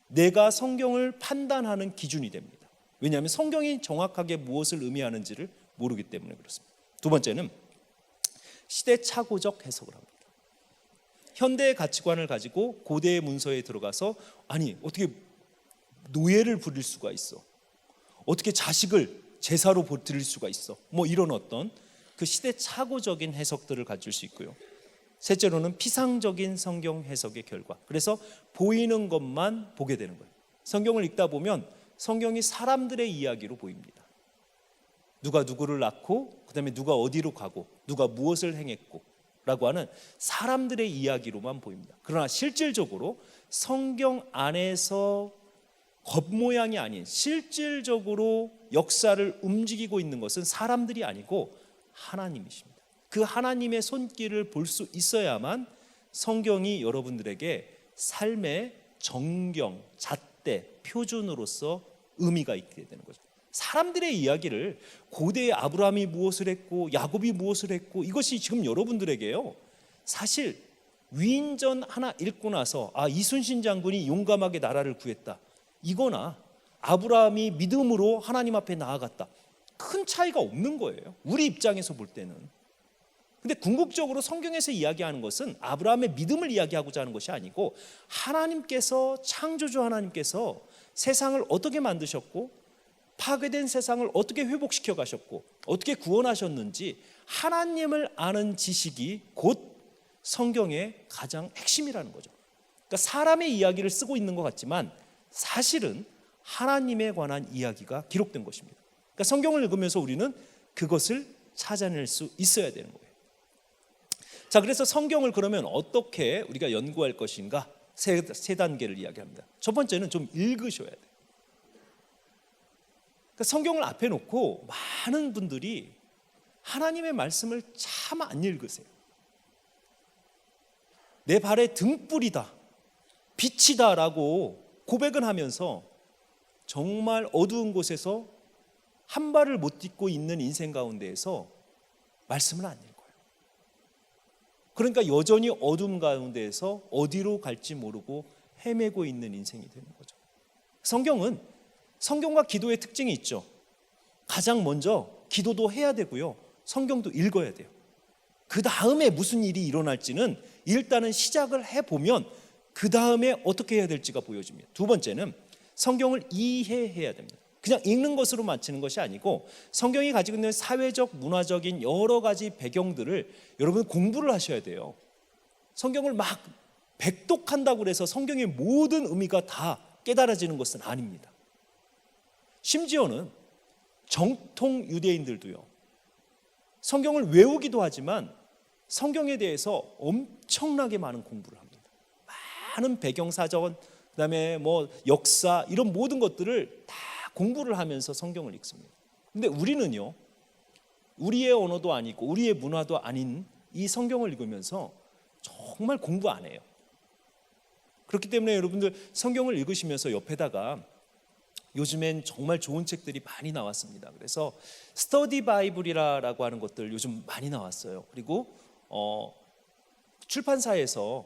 내가 성경을 판단하는 기준이 됩니다. 왜냐하면 성경이 정확하게 무엇을 의미하는지를 모르기 때문에 그렇습니다. 두 번째는 시대착오적 해석을 합니다. 현대의 가치관을 가지고 고대의 문서에 들어가서 아니 어떻게 노예를 부릴 수가 있어, 어떻게 자식을 제사로 드릴 수가 있어, 뭐 이런 어떤 그 시대착오적인 해석들을 가질 수 있고요. 셋째로는 피상적인 성경 해석의 결과. 그래서 보이는 것만 보게 되는 거예요. 성경을 읽다 보면 성경이 사람들의 이야기로 보입니다. 누가 누구를 낳고 그다음에 누가 어디로 가고 누가 무엇을 행했고 라고 하는 사람들의 이야기로만 보입니다. 그러나 실질적으로 성경 안에서 겉모양이 아닌 실질적으로 역사를 움직이고 있는 것은 사람들이 아니고 하나님이십니다. 그 하나님의 손길을 볼 수 있어야만 성경이 여러분들에게 삶의 정경, 잣대, 표준으로서 의미가 있게 되는 거죠. 사람들의 이야기를 고대의 아브라함이 무엇을 했고 야곱이 무엇을 했고 이것이 지금 여러분들에게요, 사실 위인전 하나 읽고 나서 이순신 장군이 용감하게 나라를 구했다, 이거나 아브라함이 믿음으로 하나님 앞에 나아갔다, 큰 차이가 없는 거예요, 우리 입장에서 볼 때는. 근데 궁극적으로 성경에서 이야기하는 것은 아브라함의 믿음을 이야기하고자 하는 것이 아니고 하나님께서, 창조주 하나님께서 세상을 어떻게 만드셨고 파괴된 세상을 어떻게 회복시켜 가셨고 어떻게 구원하셨는지 하나님을 아는 지식이 곧 성경의 가장 핵심이라는 거죠. 그러니까 사람의 이야기를 쓰고 있는 것 같지만 사실은 하나님에 관한 이야기가 기록된 것입니다. 그러니까 성경을 읽으면서 우리는 그것을 찾아낼 수 있어야 되는 거예요. 자, 그래서 성경을 그러면 어떻게 우리가 연구할 것인가? 세 단계를 이야기합니다. 첫 번째는 좀 읽으셔야 돼요. 그러니까 성경을 앞에 놓고 많은 분들이 하나님의 말씀을 참 안 읽으세요. 내 발의 등불이다, 빛이다라고 고백은 하면서 정말 어두운 곳에서 한 발을 못 딛고 있는 인생 가운데에서 말씀을 안 읽어요. 그러니까 여전히 어둠 가운데에서 어디로 갈지 모르고 헤매고 있는 인생이 되는 거죠. 성경과 기도의 특징이 있죠. 가장 먼저 기도도 해야 되고요, 성경도 읽어야 돼요. 그 다음에 무슨 일이 일어날지는 일단은 시작을 해보면 그 다음에 어떻게 해야 될지가 보여집니다. 두 번째는 성경을 이해해야 됩니다. 그냥 읽는 것으로 마치는 것이 아니고 성경이 가지고 있는 사회적, 문화적인 여러 가지 배경들을 여러분 공부를 하셔야 돼요. 성경을 막 백독한다고 해서 성경의 모든 의미가 다 깨달아지는 것은 아닙니다. 심지어는 정통 유대인들도요, 성경을 외우기도 하지만 성경에 대해서 엄청나게 많은 공부를 합니다. 많은 배경사전, 그다음에 뭐 역사 이런 모든 것들을 다 공부를 하면서 성경을 읽습니다. 근데 우리는요, 우리의 언어도 아니고 우리의 문화도 아닌 이 성경을 읽으면서 정말 공부 안 해요. 그렇기 때문에 여러분들 성경을 읽으시면서 옆에다가 요즘엔 정말 좋은 책들이 많이 나왔습니다. 그래서 스터디 바이블이라고 하는 것들 요즘 많이 나왔어요. 그리고 출판사에서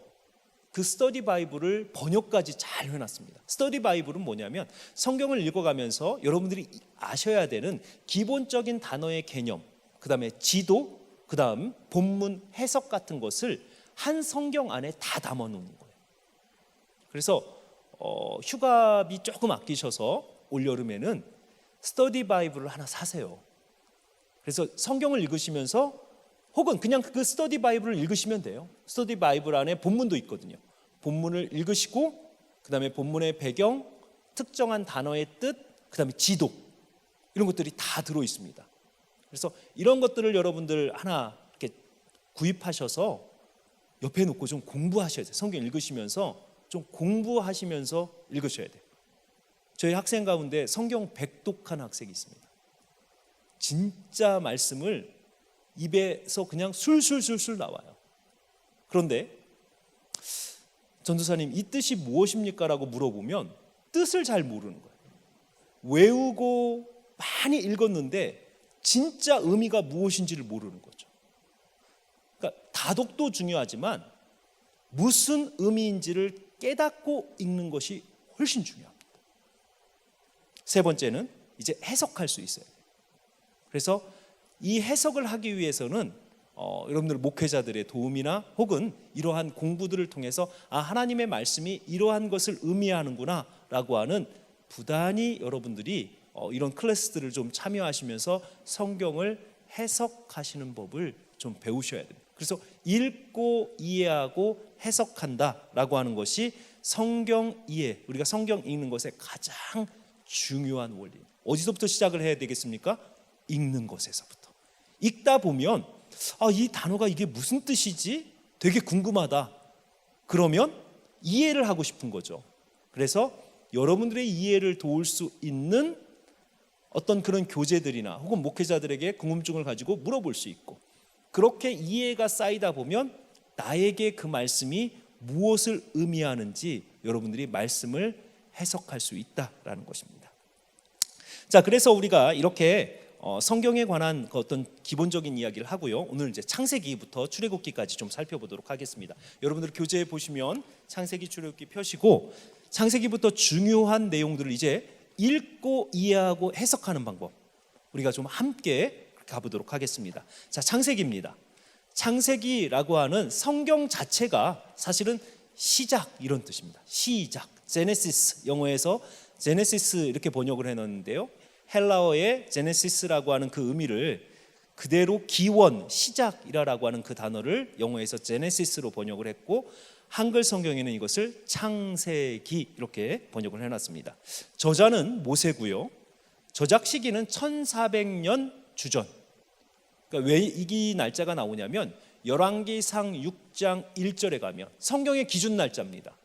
그 스터디 바이블을 번역까지 잘 해놨습니다. 스터디 바이블은 뭐냐면 성경을 읽어가면서 여러분들이 아셔야 되는 기본적인 단어의 개념, 그 다음에 지도, 그 다음 본문 해석 같은 것을 한 성경 안에 다 담아놓는 거예요. 그래서 휴가비 조금 아끼셔서 올여름에는 스터디 바이블을 하나 사세요. 그래서 성경을 읽으시면서 혹은 그냥 그 스터디 바이블을 읽으시면 돼요. 스터디 바이블 안에 본문도 있거든요. 본문을 읽으시고 그 다음에 본문의 배경, 특정한 단어의 뜻, 그 다음에 지도 이런 것들이 다 들어 있습니다. 그래서 이런 것들을 여러분들 하나 이렇게 구입하셔서 옆에 놓고 좀 공부하셔야 돼요. 성경 읽으시면서 좀 공부하시면서 읽으셔야 돼요. 저희 학생 가운데 성경 백독한 학생이 있습니다. 진짜 말씀을 입에서 그냥 술술술술 나와요. 그런데 전도사님 이 뜻이 무엇입니까? 라고 물어보면 뜻을 잘 모르는 거예요. 외우고 많이 읽었는데 진짜 의미가 무엇인지를 모르는 거죠. 그러니까 다독도 중요하지만 무슨 의미인지를 깨닫고 읽는 것이 훨씬 중요합니다. 세 번째는 이제 해석할 수 있어야 돼요. 그래서 이 해석을 하기 위해서는 여러분들 목회자들의 도움이나 혹은 이러한 공부들을 통해서 하나님의 말씀이 이러한 것을 의미하는구나 라고 하는 부단히 여러분들이 이런 클래스들을 좀 참여하시면서 성경을 해석하시는 법을 좀 배우셔야 됩니다. 그래서 읽고 이해하고 해석한다라고 하는 것이 성경 이해, 우리가 성경 읽는 것의 가장 중요한 원리. 어디서부터 시작을 해야 되겠습니까? 읽는 것에서부터. 읽다 보면 이 단어가 이게 무슨 뜻이지? 되게 궁금하다. 그러면 이해를 하고 싶은 거죠. 그래서 여러분들의 이해를 도울 수 있는 어떤 그런 교재들이나 혹은 목회자들에게 궁금증을 가지고 물어볼 수 있고, 그렇게 이해가 쌓이다 보면 나에게 그 말씀이 무엇을 의미하는지 여러분들이 말씀을 해석할 수 있다라는 것입니다. 자, 그래서 우리가 이렇게 성경에 관한 어떤 기본적인 이야기를 하고요. 오늘 이제 창세기부터 출애굽기까지 좀 살펴보도록 하겠습니다. 여러분들 교재에 보시면 창세기, 출애굽기 펴시고 창세기부터 중요한 내용들을 이제 읽고 이해하고 해석하는 방법 우리가 좀 함께 가보도록 하겠습니다. 자, 창세기입니다. 창세기라고 하는 성경 자체가 사실은 시작 이런 뜻입니다. 시작, 제네시스, 영어에서 제네시스 이렇게 번역을 해놨는데요. 헬라어의 제네시스라고 하는 그 의미를 그대로 기원, 시작이라고 하는 그 단어를 영어에서 제네시스로 번역을 했고, 한글 성경에는 이것을 창세기 이렇게 번역을 해놨습니다. 저자는 모세고요. 저작 시기는 1400년 주전. 그러니까 왜 이 날짜가 나오냐면 열왕기상 6장 1절에 가면 성경의 기준 날짜입니다.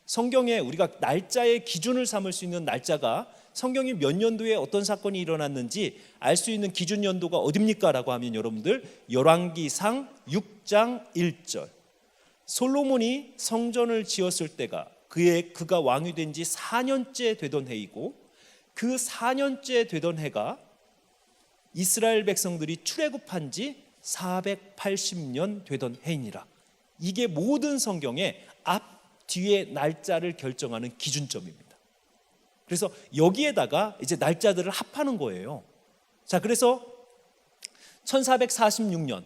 성경에 우리가 날짜의 기준을 삼을 수 있는 날짜가 성경이 몇 년도에 어떤 사건이 일어났는지 알 수 있는 기준 연도가 어딥니까? 라고 하면 여러분들 열왕기상 6장 1절. 솔로몬이 성전을 지었을 때가 그가 왕이 된 지 4년째 되던 해이고, 그 4년째 되던 해가 이스라엘 백성들이 출애굽한 지 480년 되던 해이니라. 이게 모든 성경의 앞 뒤의 날짜를 결정하는 기준점입니다. 그래서 여기에다가 이제 날짜들을 합하는 거예요. 자, 그래서 1446년,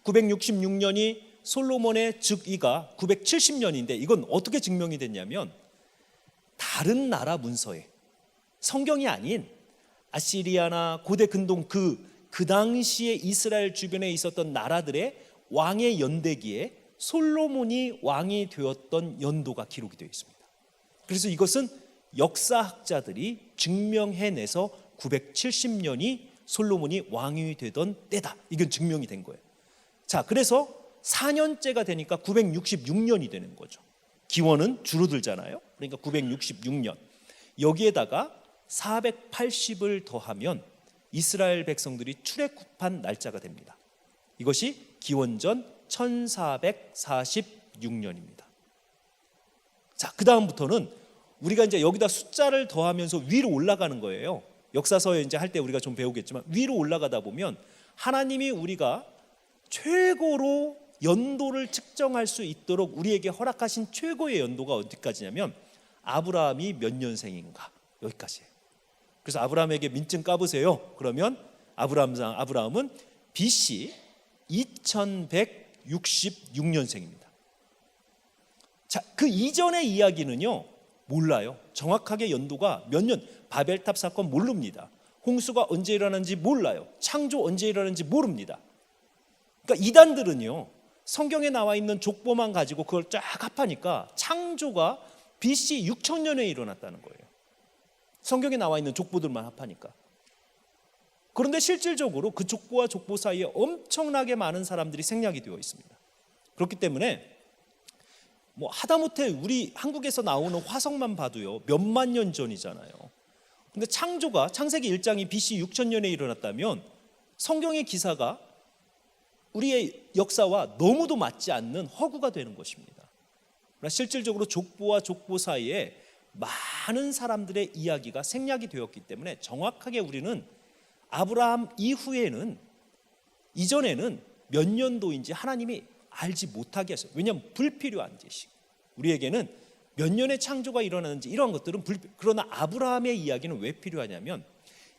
966년이 솔로몬의 즉위가 970년인데 이건 어떻게 증명이 됐냐면 다른 나라 문서에, 성경이 아닌 아시리아나 고대 근동 그 당시에 이스라엘 주변에 있었던 나라들의 왕의 연대기에 솔로몬이 왕이 되었던 연도가 기록이 되어 있습니다. 그래서 이것은 역사학자들이 증명해내서 970년이 솔로몬이 왕이 되던 때다. 이건 증명이 된 거예요. 자, 그래서 4년째가 되니까 966년이 되는 거죠. 기원은 줄어들잖아요. 그러니까 966년. 여기에다가 480을 더하면 이스라엘 백성들이 출애굽한 날짜가 됩니다. 이것이 기원전 1446년입니다. 자, 그 다음부터는 우리가 이제 여기다 숫자를 더하면서 위로 올라가는 거예요. 역사서에 이제 할 때 우리가 좀 배우겠지만 위로 올라가다 보면 하나님이 우리가 최고로 연도를 측정할 수 있도록 우리에게 허락하신 최고의 연도가 어디까지냐면 아브라함이 몇 년생인가 여기까지예요. 그래서 아브라함에게 민증 까보세요. 그러면 아브라함은 BC 2166년생입니다. 자, 그 이전의 이야기는요 몰라요. 정확하게 연도가 몇 년, 바벨탑 사건 모릅니다. 홍수가 언제 일어났는지 몰라요. 창조 언제 일어났는지 모릅니다. 그러니까 이단들은요 성경에 나와 있는 족보만 가지고 그걸 쫙 합하니까 창조가 BC 6000년에 일어났다는 거예요. 성경에 나와 있는 족보들만 합하니까. 그런데 실질적으로 그 족보와 족보 사이에 엄청나게 많은 사람들이 생략이 되어 있습니다. 그렇기 때문에 뭐 하다못해 우리 한국에서 나오는 화성만 봐도요 몇만 년 전이잖아요. 근데 창세기 1장이 BC 6000년에 일어났다면 성경의 기사가 우리의 역사와 너무도 맞지 않는 허구가 되는 것입니다. 그러나 실질적으로 족보와 족보 사이에 많은 사람들의 이야기가 생략이 되었기 때문에 정확하게 우리는 아브라함 이전에는 몇 년도인지 하나님이 알지 못하게 했어요. 왜냐하면 불필요한 지식. 우리에게는 몇 년의 창조가 일어나는지 이러한 것들은 그러나 아브라함의 이야기는 왜 필요하냐면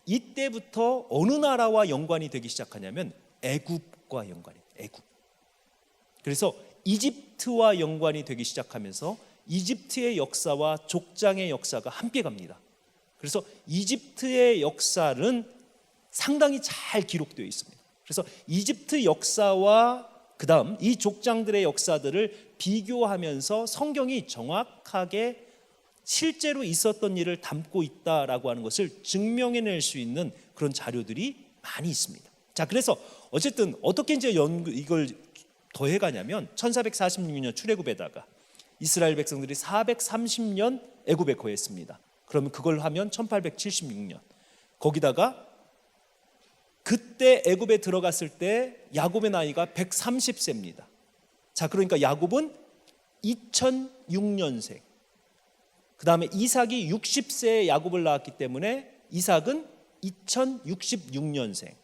이때부터 어느 나라와 연관이 되기 시작하냐면 애굽과 연관이 돼요. 애굽. 그래서 이집트와 연관이 되기 시작하면서 이집트의 역사와 족장의 역사가 함께 갑니다. 그래서 이집트의 역사는 상당히 잘 기록되어 있습니다. 그래서 이집트 역사와 그 다음 이 족장들의 역사들을 비교하면서 성경이 정확하게 실제로 있었던 일을 담고 있다라고 하는 것을 증명해낼 수 있는 그런 자료들이 많이 있습니다. 자, 그래서 어쨌든 어떻게 이제 이걸 더해가냐면 1446년 출애굽에다가 이스라엘 백성들이 430년 애굽에 거했습니다. 그러면 그걸 하면 1876년 거기다가 그때 애굽에 들어갔을 때 야곱의 나이가 130세입니다. 자, 그러니까 야곱은 2006년생. 그 다음에 이삭이 60세에 야곱을 낳았기 때문에 이삭은 2066년생.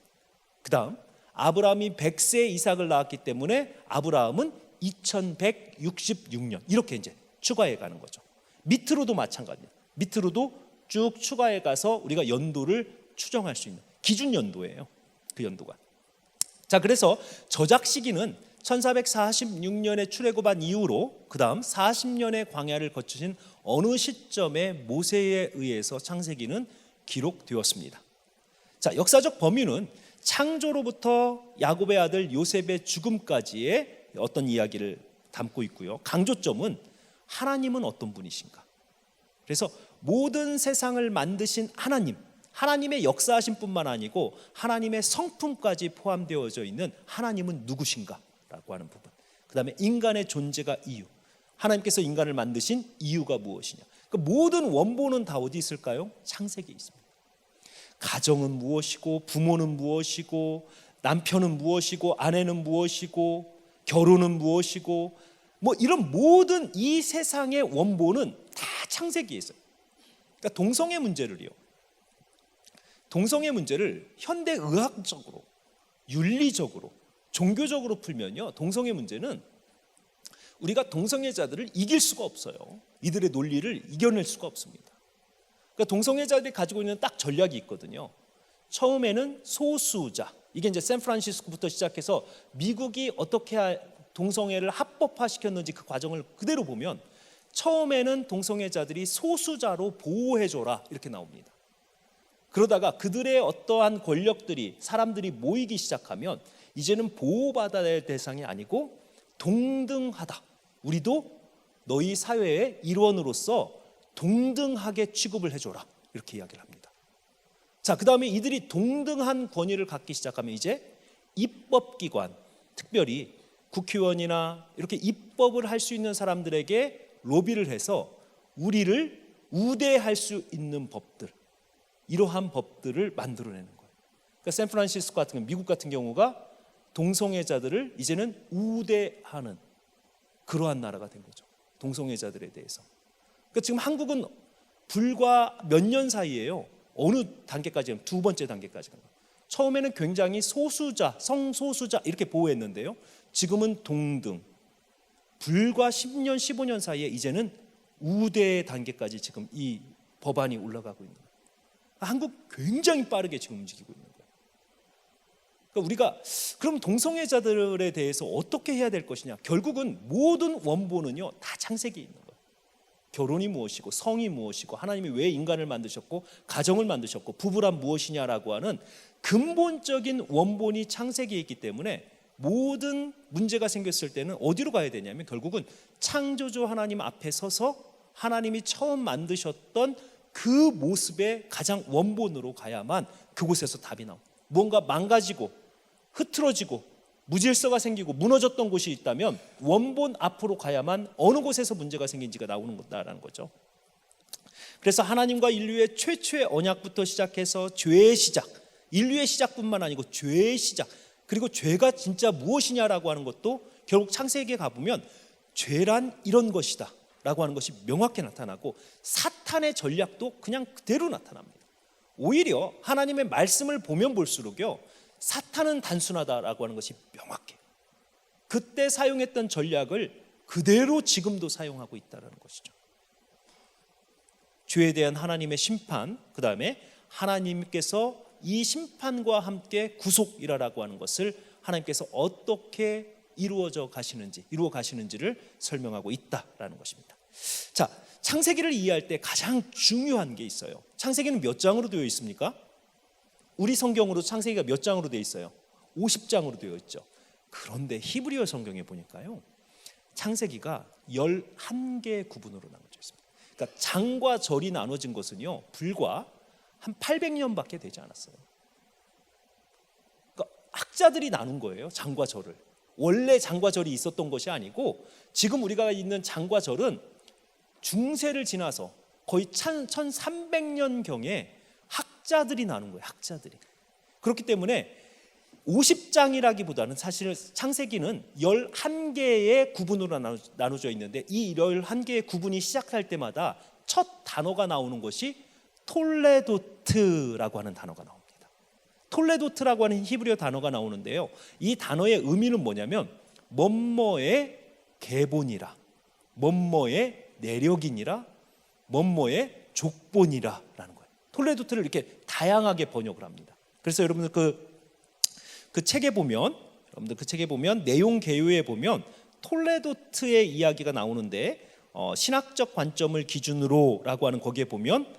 그 다음 아브라함이 100세에 이삭을 낳았기 때문에 아브라함은 2166년. 이렇게 이제 추가해 가는 거죠. 밑으로도 마찬가지입니다. 밑으로도 쭉 추가해 가서 우리가 연도를 추정할 수 있는 기준 연도예요. 그 연도가. 자, 그래서 저작 시기는 1446년에 출애굽한 이후로 그 다음 40년의 광야를 거치신 어느 시점에 모세에 의해서 창세기는 기록되었습니다. 자, 역사적 범위는 창조로부터 야곱의 아들 요셉의 죽음까지의 어떤 이야기를 담고 있고요. 강조점은 하나님은 어떤 분이신가. 그래서 모든 세상을 만드신 하나님의 역사하심 뿐만 아니고 하나님의 성품까지 포함되어져 있는 하나님은 누구신가 라고 하는 부분. 그 다음에 인간의 존재가 이유, 하나님께서 인간을 만드신 이유가 무엇이냐. 그러니까 모든 원본은 다 어디 있을까요? 창세기에 있습니다. 가정은 무엇이고, 부모는 무엇이고, 남편은 무엇이고, 아내는 무엇이고, 결혼은 무엇이고, 뭐 이런 모든 이 세상의 원본은 다 창세기에 있어요. 그러니까 동성애 문제를 현대 의학적으로, 윤리적으로, 종교적으로 풀면요, 동성애 문제는 우리가 동성애자들을 이길 수가 없어요. 이들의 논리를 이겨낼 수가 없습니다. 그러니까 동성애자들이 가지고 있는 딱 전략이 있거든요. 처음에는 소수자, 이게 이제 샌프란시스코부터 시작해서 미국이 어떻게 동성애를 합법화시켰는지 그 과정을 그대로 보면 처음에는 동성애자들이 소수자로 보호해줘라 이렇게 나옵니다. 그러다가 그들의 어떠한 권력들이 사람들이 모이기 시작하면 이제는 보호받아야 될 대상이 아니고 동등하다. 우리도 너희 사회의 일원으로서 동등하게 취급을 해줘라 이렇게 이야기를 합니다. 자, 그 다음에 이들이 동등한 권위를 갖기 시작하면 이제 입법기관, 특별히 국회의원이나 이렇게 입법을 할 수 있는 사람들에게 로비를 해서 우리를 우대할 수 있는 법들, 이러한 법들을 만들어내는 거예요. 그러니까 샌프란시스코 같은 미국 같은 경우가 동성애자들을 이제는 우대하는 그러한 나라가 된 거죠. 동성애자들에 대해서. 그러니까 지금 한국은 불과 몇 년 사이에요. 어느 단계까지, 두 번째 단계까지 간 거예요. 처음에는 굉장히 소수자, 성소수자 이렇게 보호했는데요. 지금은 동등. 불과 10년, 15년 사이에 이제는 우대 단계까지 지금 이 법안이 올라가고 있는 거예요. 한국 굉장히 빠르게 지금 움직이고 있는 거예요. 그러니까 우리가 그럼 동성애자들에 대해서 어떻게 해야 될 것이냐? 결국은 모든 원본은요 다 창세기에 있는 거예요. 결혼이 무엇이고 성이 무엇이고 하나님이 왜 인간을 만드셨고 가정을 만드셨고 부부란 무엇이냐라고 하는 근본적인 원본이 창세기에 있기 때문에 모든 문제가 생겼을 때는 어디로 가야 되냐면 결국은 창조주 하나님 앞에 서서 하나님이 처음 만드셨던 그 모습의 가장 원본으로 가야만 그곳에서 답이 나옵니다. 뭔가 망가지고 흐트러지고 무질서가 생기고 무너졌던 곳이 있다면 원본 앞으로 가야만 어느 곳에서 문제가 생긴지가 나오는 거다라는 거죠. 그래서 하나님과 인류의 최초의 언약부터 시작해서 죄의 시작, 인류의 시작뿐만 아니고 죄의 시작, 그리고 죄가 진짜 무엇이냐라고 하는 것도 결국 창세기에 가보면 죄란 이런 것이다 라고 하는 것이 명확히 나타나고 사탄의 전략도 그냥 그대로 나타납니다. 오히려 하나님의 말씀을 보면 볼수록요 사탄은 단순하다라고 하는 것이 명확해요. 그때 사용했던 전략을 그대로 지금도 사용하고 있다는 것이죠. 죄에 대한 하나님의 심판, 그 다음에 하나님께서 이 심판과 함께 구속이라고 하는 것을 하나님께서 어떻게 이루어 가시는지를 설명하고 있다라는 것입니다. 자, 창세기를 이해할 때 가장 중요한 게 있어요. 창세기는 몇 장으로 되어 있습니까? 우리 성경으로 창세기가 몇 장으로 되어 있어요? 50장으로 되어 있죠. 그런데 히브리어 성경에 보니까요 창세기가 11개의 구분으로 나눠져 있습니다. 그러니까 장과 절이 나눠진 것은요 불과 한 800년밖에 되지 않았어요. 그러니까 학자들이 나눈 거예요, 장과 절을. 원래 장과 절이 있었던 것이 아니고 지금 우리가 있는 장과 절은 중세를 지나서 거의 1300년경에 학자들이 나눈 거예요, 학자들이. 그렇기 때문에 50장이라기보다는 사실 창세기는 11개의 구분으로 나눠져 있는데 이 11개의 구분이 시작할 때마다 첫 단어가 나오는 것이 톨레도트라고 하는 단어가 나옵니다. 톨레도트라고 하는 히브리어 단어가 나오는데요. 이 단어의 의미는 뭐냐면 뭐뭐의 계본이라, 뭐뭐의 내력이니라, 뭐뭐의 족본이라라는 거예요. 톨레도트를 이렇게 다양하게 번역을 합니다. 그래서 여러분들 그 책에 보면 내용 개요에 보면 톨레도트의 이야기가 나오는데 신학적 관점을 기준으로라고 하는 거기에 보면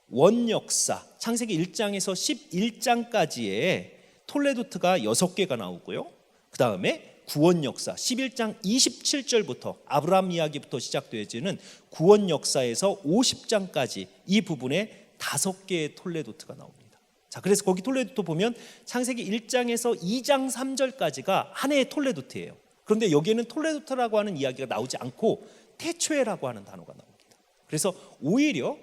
원역사 창세기 1장에서 11장까지의 톨레도트가 6개가 나오고요. 그 다음에 구원 역사 11장 27절부터 아브라함 이야기부터 시작되어지는 구원 역사에서 50장까지 이 부분에 5개의 톨레도트가 나옵니다. 자, 그래서 거기 톨레도트 보면 창세기 1장에서 2장 3절까지가 하나의 톨레도트예요. 그런데 여기에는 톨레도트라고 하는 이야기가 나오지 않고 태초에라고 하는 단어가 나옵니다. 그래서 오히려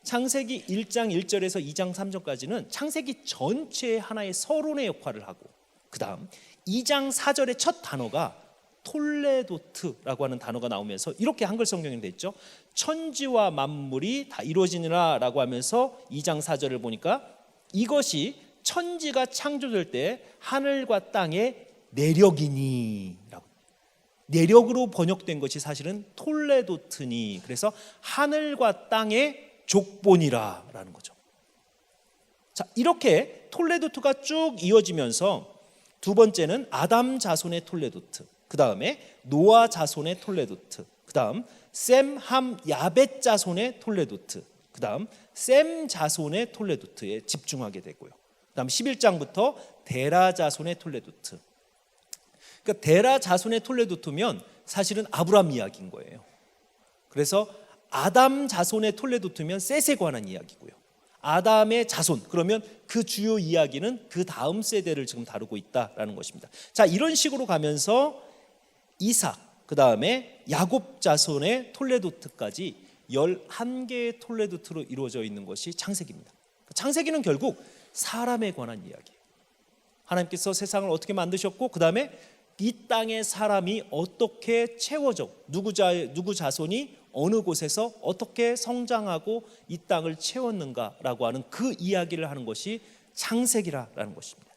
창세기 1장 1절에서 2장 3절까지는 창세기 전체의 하나의 서론의 역할을 하고 그 다음 2장 4절의 첫 단어가 톨레도트라고 하는 단어가 나오면서 이렇게 한글 성경이 됐죠. 천지와 만물이 다 이루어지느라 라고 하면서 2장 4절을 보니까 이것이 천지가 창조될 때 하늘과 땅의 내력이니 라고, 내력으로 번역된 것이 사실은 톨레도트니, 그래서 하늘과 땅의 족본이라 라는 거죠. 자, 이렇게 톨레도트가 쭉 이어지면서 두 번째는 아담 자손의 톨레도트, 그 다음에 노아 자손의 톨레도트, 그 다음 셈, 함, 야벳 자손의 톨레도트, 그 다음 셈 자손의 톨레도트에 집중하게 되고요. 그 다음 11장부터 데라 자손의 톨레도트. 그러니까 데라 자손의 톨레도트면 사실은 아브라함 이야기인 거예요. 그래서 아담 자손의 톨레도트면 셋에 관한 이야기고요. 아담의 자손, 그러면 그 주요 이야기는 그 다음 세대를 지금 다루고 있다라는 것입니다. 자, 이런 식으로 가면서 이삭, 그 다음에 야곱 자손의 톨레도트까지 11개의 톨레도트로 이루어져 있는 것이 창세기입니다. 창세기는 결국 사람에 관한 이야기예요. 하나님께서 세상을 어떻게 만드셨고 그 다음에 이 땅의 사람이 어떻게 채워져, 누구 자손이 어느 곳에서 어떻게 성장하고 이 땅을 채웠는가라고 하는 그 이야기를 하는 것이 창세기라는 것입니다.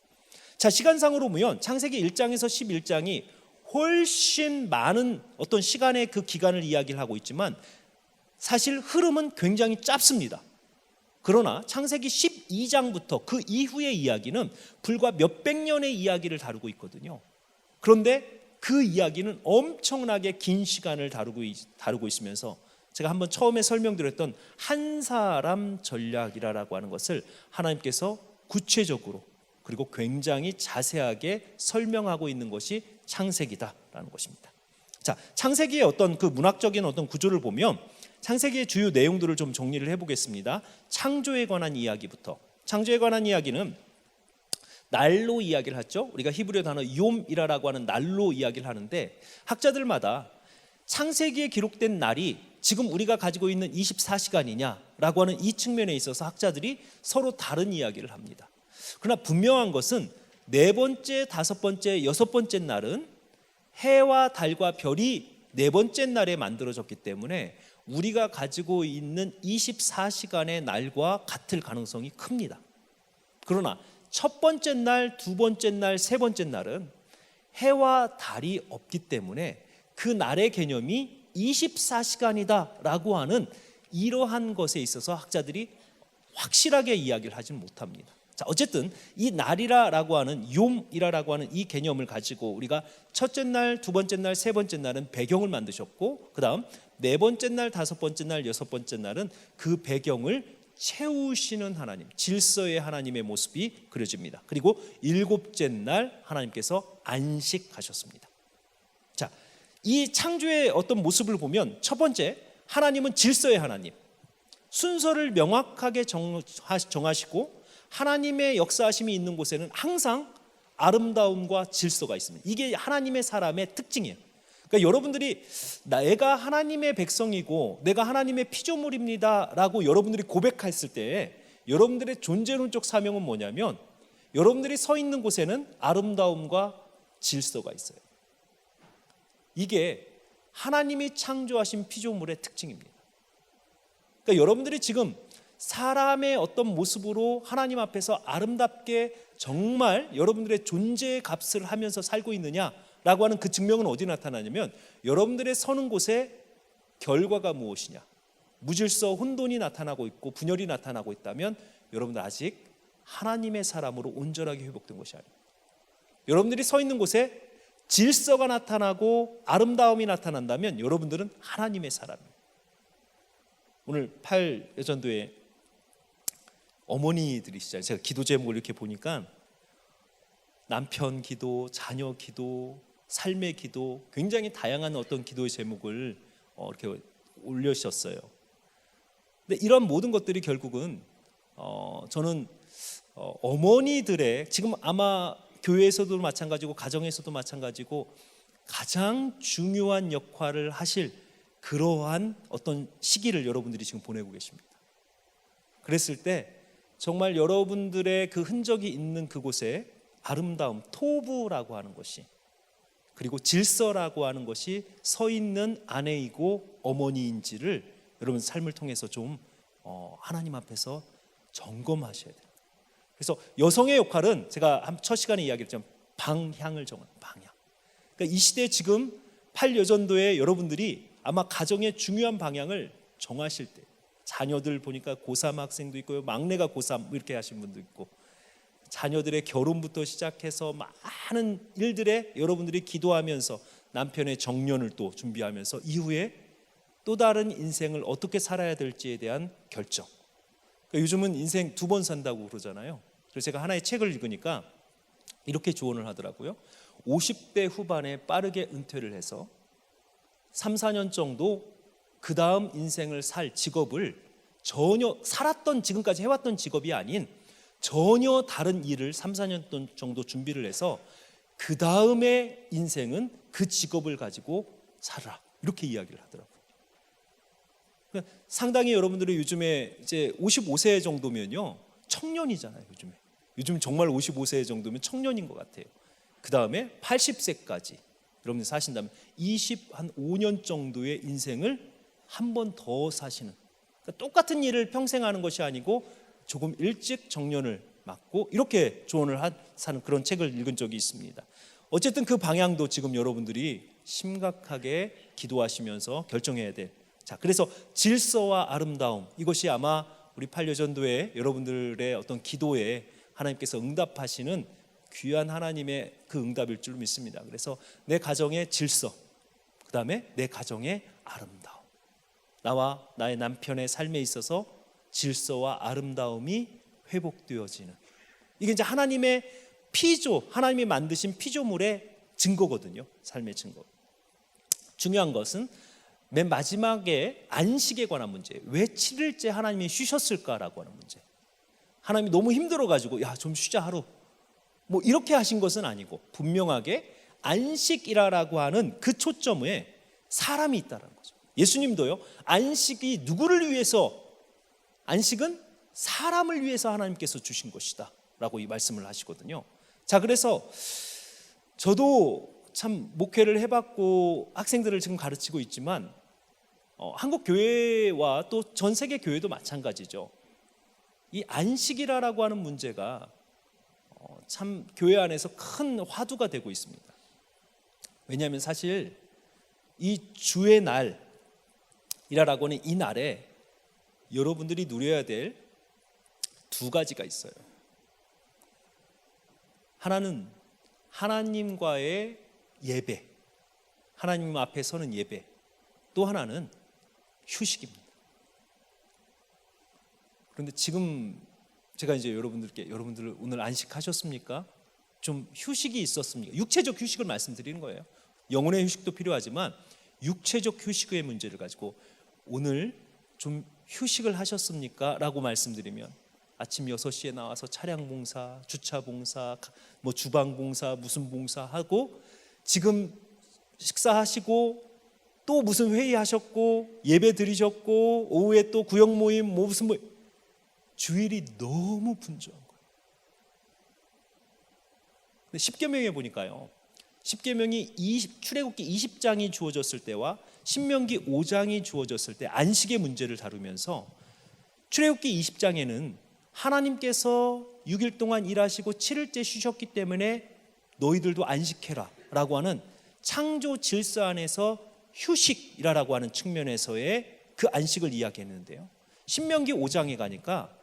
자, 시간상으로 보면 창세기 1장에서 11장이 훨씬 많은 어떤 시간의 그 기간을 이야기를 하고 있지만 사실 흐름은 굉장히 짧습니다. 그러나 창세기 12장부터 그 이후의 이야기는 불과 몇백 년의 이야기를 다루고 있거든요. 그런데 그 이야기는 엄청나게 긴 시간을 다루고 있으면서 제가 한번 처음에 설명드렸던 한 사람 전략이라고 하는 것을 하나님께서 구체적으로 그리고 굉장히 자세하게 설명하고 있는 것이 창세기다라는 것입니다. 자, 창세기의 어떤 그 문학적인 어떤 구조를 보면 창세기의 주요 내용들을 좀 정리를 해보겠습니다. 창조에 관한 이야기부터. 창조에 관한 이야기는 날로 이야기를 하죠. 우리가 히브리어 단어 욤이라고 하는 날로 이야기를 하는데 학자들마다 창세기에 기록된 날이 지금 우리가 가지고 있는 24시간이냐라고 하는 이 측면에 있어서 학자들이 서로 다른 이야기를 합니다. 그러나 분명한 것은 네 번째, 다섯 번째, 여섯 번째 날은 해와 달과 별이 네 번째 날에 만들어졌기 때문에 우리가 가지고 있는 24시간의 날과 같을 가능성이 큽니다. 그러나 첫 번째 날, 두 번째 날, 세 번째 날은 해와 달이 없기 때문에 그 날의 개념이 24시간이다라고 하는 이러한 것에 있어서 학자들이 확실하게 이야기를 하지는 못합니다. 자, 어쨌든 이 날이라고 하는 욤이라고 하는 이 개념을 가지고 우리가 첫째 날, 두 번째 날, 세 번째 날은 배경을 만드셨고 그다음 네 번째 날, 다섯 번째 날, 여섯 번째 날은 그 배경을 채우시는 하나님, 질서의 하나님의 모습이 그려집니다. 그리고 일곱째 날 하나님께서 안식하셨습니다. 자, 이 창조의 어떤 모습을 보면 첫 번째, 하나님은 질서의 하나님, 순서를 명확하게 정하시고 하나님의 역사하심이 있는 곳에는 항상 아름다움과 질서가 있습니다. 이게 하나님의 사람의 특징이에요. 그러니까 여러분들이 내가 하나님의 백성이고 내가 하나님의 피조물입니다 라고 여러분들이 고백했을 때 여러분들의 존재론적 사명은 뭐냐면 여러분들이 서 있는 곳에는 아름다움과 질서가 있어요. 이게 하나님이 창조하신 피조물의 특징입니다. 그러니까 여러분들이 지금 사람의 어떤 모습으로 하나님 앞에서 아름답게 정말 여러분들의 존재의 값을 하면서 살고 있느냐라고 하는 그 증명은 어디 나타나냐면 여러분들의 서는 곳에 결과가 무엇이냐, 무질서 혼돈이 나타나고 있고 분열이 나타나고 있다면 여러분들 아직 하나님의 사람으로 온전하게 회복된 것이 아닙니다. 여러분들이 서 있는 곳에 질서가 나타나고 아름다움이 나타난다면 여러분들은 하나님의 사람입니다. 오늘 8여전도에 어머니들이시잖아요. 제가 기도 제목을 이렇게 보니까 남편 기도, 자녀 기도, 삶의 기도, 굉장히 다양한 어떤 기도의 제목을 이렇게 올려주셨어요. 근데 이런 모든 것들이 결국은 저는 어머니들의 지금 아마 교회에서도 마찬가지고 가정에서도 마찬가지고 가장 중요한 역할을 하실 그러한 어떤 시기를 여러분들이 지금 보내고 계십니다. 그랬을 때 정말 여러분들의 그 흔적이 있는 그곳에 아름다움, 토부라고 하는 것이 그리고 질서라고 하는 것이 서 있는 아내이고 어머니인지를 여러분 삶을 통해서 좀 하나님 앞에서 점검하셔야 돼요. 그래서 여성의 역할은 제가 첫 시간에 이야기했지만 방향을 정하는 방향. 그러니까 이 시대에 지금 8여전도에 여러분들이 아마 가정의 중요한 방향을 정하실 때 자녀들 보니까 고3 학생도 있고요, 막내가 고3 이렇게 하신 분도 있고 자녀들의 결혼부터 시작해서 많은 일들에 여러분들이 기도하면서 남편의 정년을 또 준비하면서 이후에 또 다른 인생을 어떻게 살아야 될지에 대한 결정. 그러니까 요즘은 인생 두 번 산다고 그러잖아요. 그래서 제가 하나의 책을 읽으니까 이렇게 조언을 하더라고요. 50대 후반에 빠르게 은퇴를 해서 3, 4년 정도 그 다음 인생을 살 직업을 전혀 살았던 지금까지 해왔던 직업이 아닌 전혀 다른 일을 3, 4년 정도 준비를 해서 그 다음에 인생은 그 직업을 가지고 살아라. 이렇게 이야기를 하더라고요. 그러니까 상당히 여러분들이 요즘에 이제 55세 정도면요 청년이잖아요. 요즘 정말 55세 정도면 청년인 것 같아요. 그 다음에 80세까지 여러분들 사신다면 25년 정도의 인생을 한 번 더 사시는, 그러니까 똑같은 일을 평생 하는 것이 아니고 조금 일찍 정년을 맞고 이렇게 조언을 사는 그런 책을 읽은 적이 있습니다. 어쨌든 그 방향도 지금 여러분들이 심각하게 기도하시면서 결정해야 될, 자, 그래서 질서와 아름다움, 이것이 아마 우리 팔려전도회 여러분들의 어떤 기도에 하나님께서 응답하시는 귀한 하나님의 그 응답일 줄 믿습니다. 그래서 내 가정의 질서, 그 다음에 내 가정의 아름다움, 나와 나의 남편의 삶에 있어서 질서와 아름다움이 회복되어지는, 이게 이제 하나님의 피조, 하나님이 만드신 피조물의 증거거든요. 삶의 증거. 중요한 것은 맨 마지막에 안식에 관한 문제, 왜 7일째 하나님이 쉬셨을까라고 하는 문제. 하나님이 너무 힘들어가지고 야 좀 쉬자 하루, 뭐 이렇게 하신 것은 아니고 분명하게 안식이라고 하는 그 초점에 사람이 있다는 거죠. 예수님도요, 안식이 누구를 위해서, 안식은 사람을 위해서 하나님께서 주신 것이다 라고 이 말씀을 하시거든요. 자, 그래서 저도 참 목회를 해봤고 학생들을 지금 가르치고 있지만 한국 교회와 또 전 세계 교회도 마찬가지죠. 이 안식이라고 하는 문제가 참 교회 안에서 큰 화두가 되고 있습니다. 왜냐하면 사실 이 주의 날이라고 하는 이 날에 여러분들이 누려야 될 두 가지가 있어요. 하나는 하나님과의 예배, 하나님 앞에 서는 예배, 또 하나는 휴식입니다. 그런데 지금 제가 이제 여러분들 오늘 안식하셨습니까? 좀 휴식이 있었습니까? 육체적 휴식을 말씀드리는 거예요. 영혼의 휴식도 필요하지만 육체적 휴식의 문제를 가지고 오늘 좀 휴식을 하셨습니까? 라고 말씀드리면 아침 6시에 나와서 차량 봉사, 주차 봉사, 뭐 주방 봉사, 무슨 봉사하고 지금 식사하시고 또 무슨 회의하셨고 예배 드리셨고 오후에 또 구역 모임 뭐 무슨 모임, 주일이 너무 분주한 거예요. 근데 십계명에 보니까요, 십계명이 출애굽기 20장이 주어졌을 때와 신명기 5장이 주어졌을 때 안식의 문제를 다루면서 출애굽기 20장에는 하나님께서 6일 동안 일하시고 7일째 쉬셨기 때문에 너희들도 안식해라 라고 하는 창조 질서 안에서 휴식이라고 하는 측면에서의 그 안식을 이야기했는데요, 신명기 5장에 가니까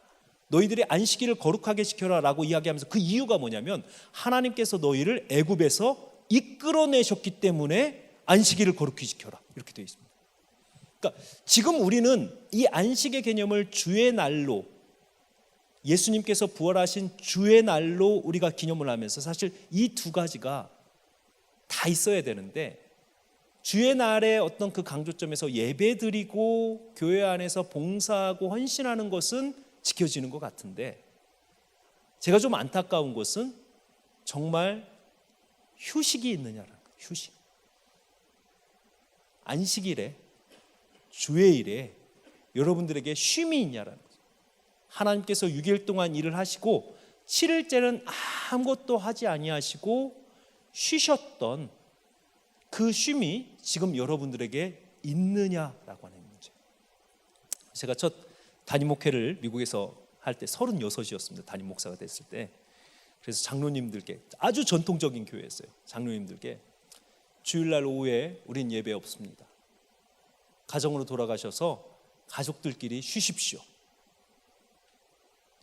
너희들의 안식일을 거룩하게 지켜라 라고 이야기하면서 그 이유가 뭐냐면 하나님께서 너희를 애굽에서 이끌어내셨기 때문에 안식일을 거룩히 지켜라, 이렇게 되어 있습니다. 그러니까 지금 우리는 이 안식의 개념을 주의 날로, 예수님께서 부활하신 주의 날로 우리가 기념을 하면서 사실 이 두 가지가 다 있어야 되는데 주의 날의 어떤 그 강조점에서 예배드리고 교회 안에서 봉사하고 헌신하는 것은 지켜지는 것 같은데, 제가 좀 안타까운 것은 정말 휴식이 있느냐라는 거예요. 휴식. 안식일에, 주의일에 여러분들에게 쉼이 있냐라는 거죠. 하나님께서 6일 동안 일을 하시고 7일째는 아무것도 하지 아니하시고 쉬셨던 그 쉼이 지금 여러분들에게 있느냐라고 하는 문제. 제가 첫 담임 목회를 미국에서 할 때 36이었습니다. 담임 목사가 됐을 때. 그래서 장로님들께, 아주 전통적인 교회였어요. 장로님들께 주일날 오후에 우린 예배 없습니다. 가정으로 돌아가셔서 가족들끼리 쉬십시오.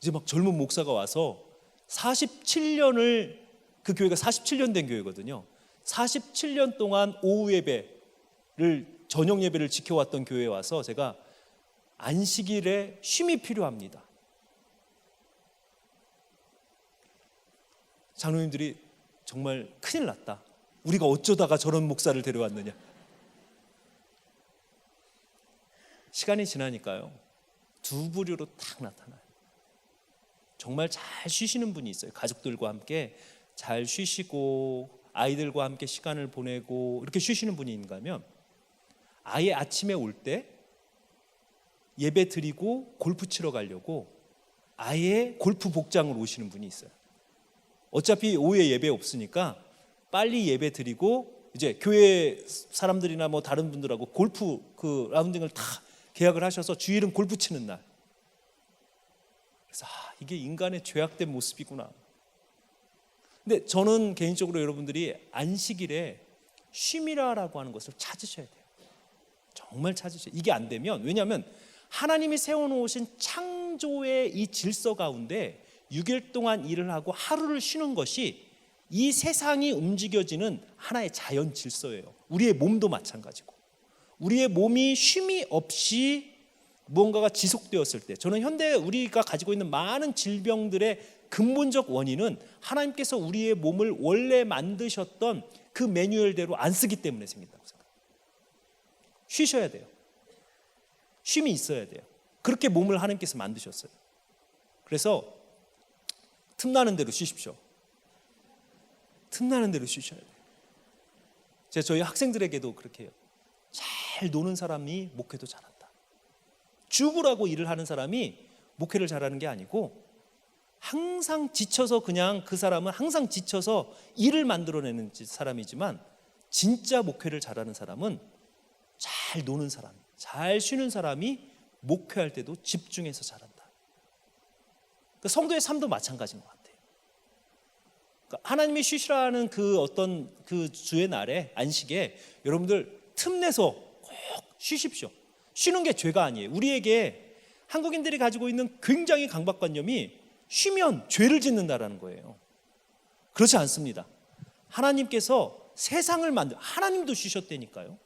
이제 막 젊은 목사가 와서 47년을, 그 교회가 47년 된 교회거든요. 47년 동안 오후 예배를, 저녁 예배를 지켜왔던 교회에 와서 제가 안식일에 쉼이 필요합니다. 장로님들이 정말 큰일 났다, 우리가 어쩌다가 저런 목사를 데려왔느냐. 시간이 지나니까요 두 부류로 딱 나타나요. 정말 잘 쉬시는 분이 있어요. 가족들과 함께 잘 쉬시고 아이들과 함께 시간을 보내고 이렇게 쉬시는 분이 있는가 하면 아예 아침에 올 때 예배 드리고 골프 치러 가려고 아예 골프 복장으로 오시는 분이 있어요. 어차피 오후에 예배 없으니까 빨리 예배 드리고 이제 교회 사람들이나 뭐 다른 분들하고 골프 그 라운딩을 다 계약을 하셔서 주일은 골프 치는 날. 그래서 이게 인간의 죄악된 모습이구나. 근데 저는 개인적으로 여러분들이 안식일에 쉼이라고 하는 것을 찾으셔야 돼요. 정말 찾으셔야 돼요. 이게 안 되면, 왜냐하면 하나님이 세워놓으신 창조의 이 질서 가운데 6일 동안 일을 하고 하루를 쉬는 것이 이 세상이 움직여지는 하나의 자연 질서예요. 우리의 몸도 마찬가지고, 우리의 몸이 쉼이 없이 무언가가 지속되었을 때, 저는 현대 우리가 가지고 있는 많은 질병들의 근본적 원인은 하나님께서 우리의 몸을 원래 만드셨던 그 매뉴얼대로 안 쓰기 때문에 생긴다고 생각해요. 쉬셔야 돼요. 쉼이 있어야 돼요. 그렇게 몸을 하나님께서 만드셨어요. 그래서 틈나는 대로 쉬십시오. 틈나는 대로 쉬셔야 돼요. 제가 저희 학생들에게도 그렇게 해요. 잘 노는 사람이 목회도 잘한다. 죽으라고 일을 하는 사람이 목회를 잘하는 게 아니고, 항상 지쳐서, 그냥 그 사람은 항상 지쳐서 일을 만들어내는 사람이지만, 진짜 목회를 잘하는 사람은 잘 노는 사람, 잘 쉬는 사람이 목회할 때도 집중해서 잘한다. 그러니까 성도의 삶도 마찬가지인 것 같아요. 그러니까 하나님이 쉬시라는 그 어떤 그 주의 날에, 안식에 여러분들 틈내서 꼭 쉬십시오. 쉬는 게 죄가 아니에요. 우리에게 한국인들이 가지고 있는 굉장히 강박관념이 쉬면 죄를 짓는다라는 거예요. 그렇지 않습니다. 하나님께서 세상을 하나님도 쉬셨다니까요.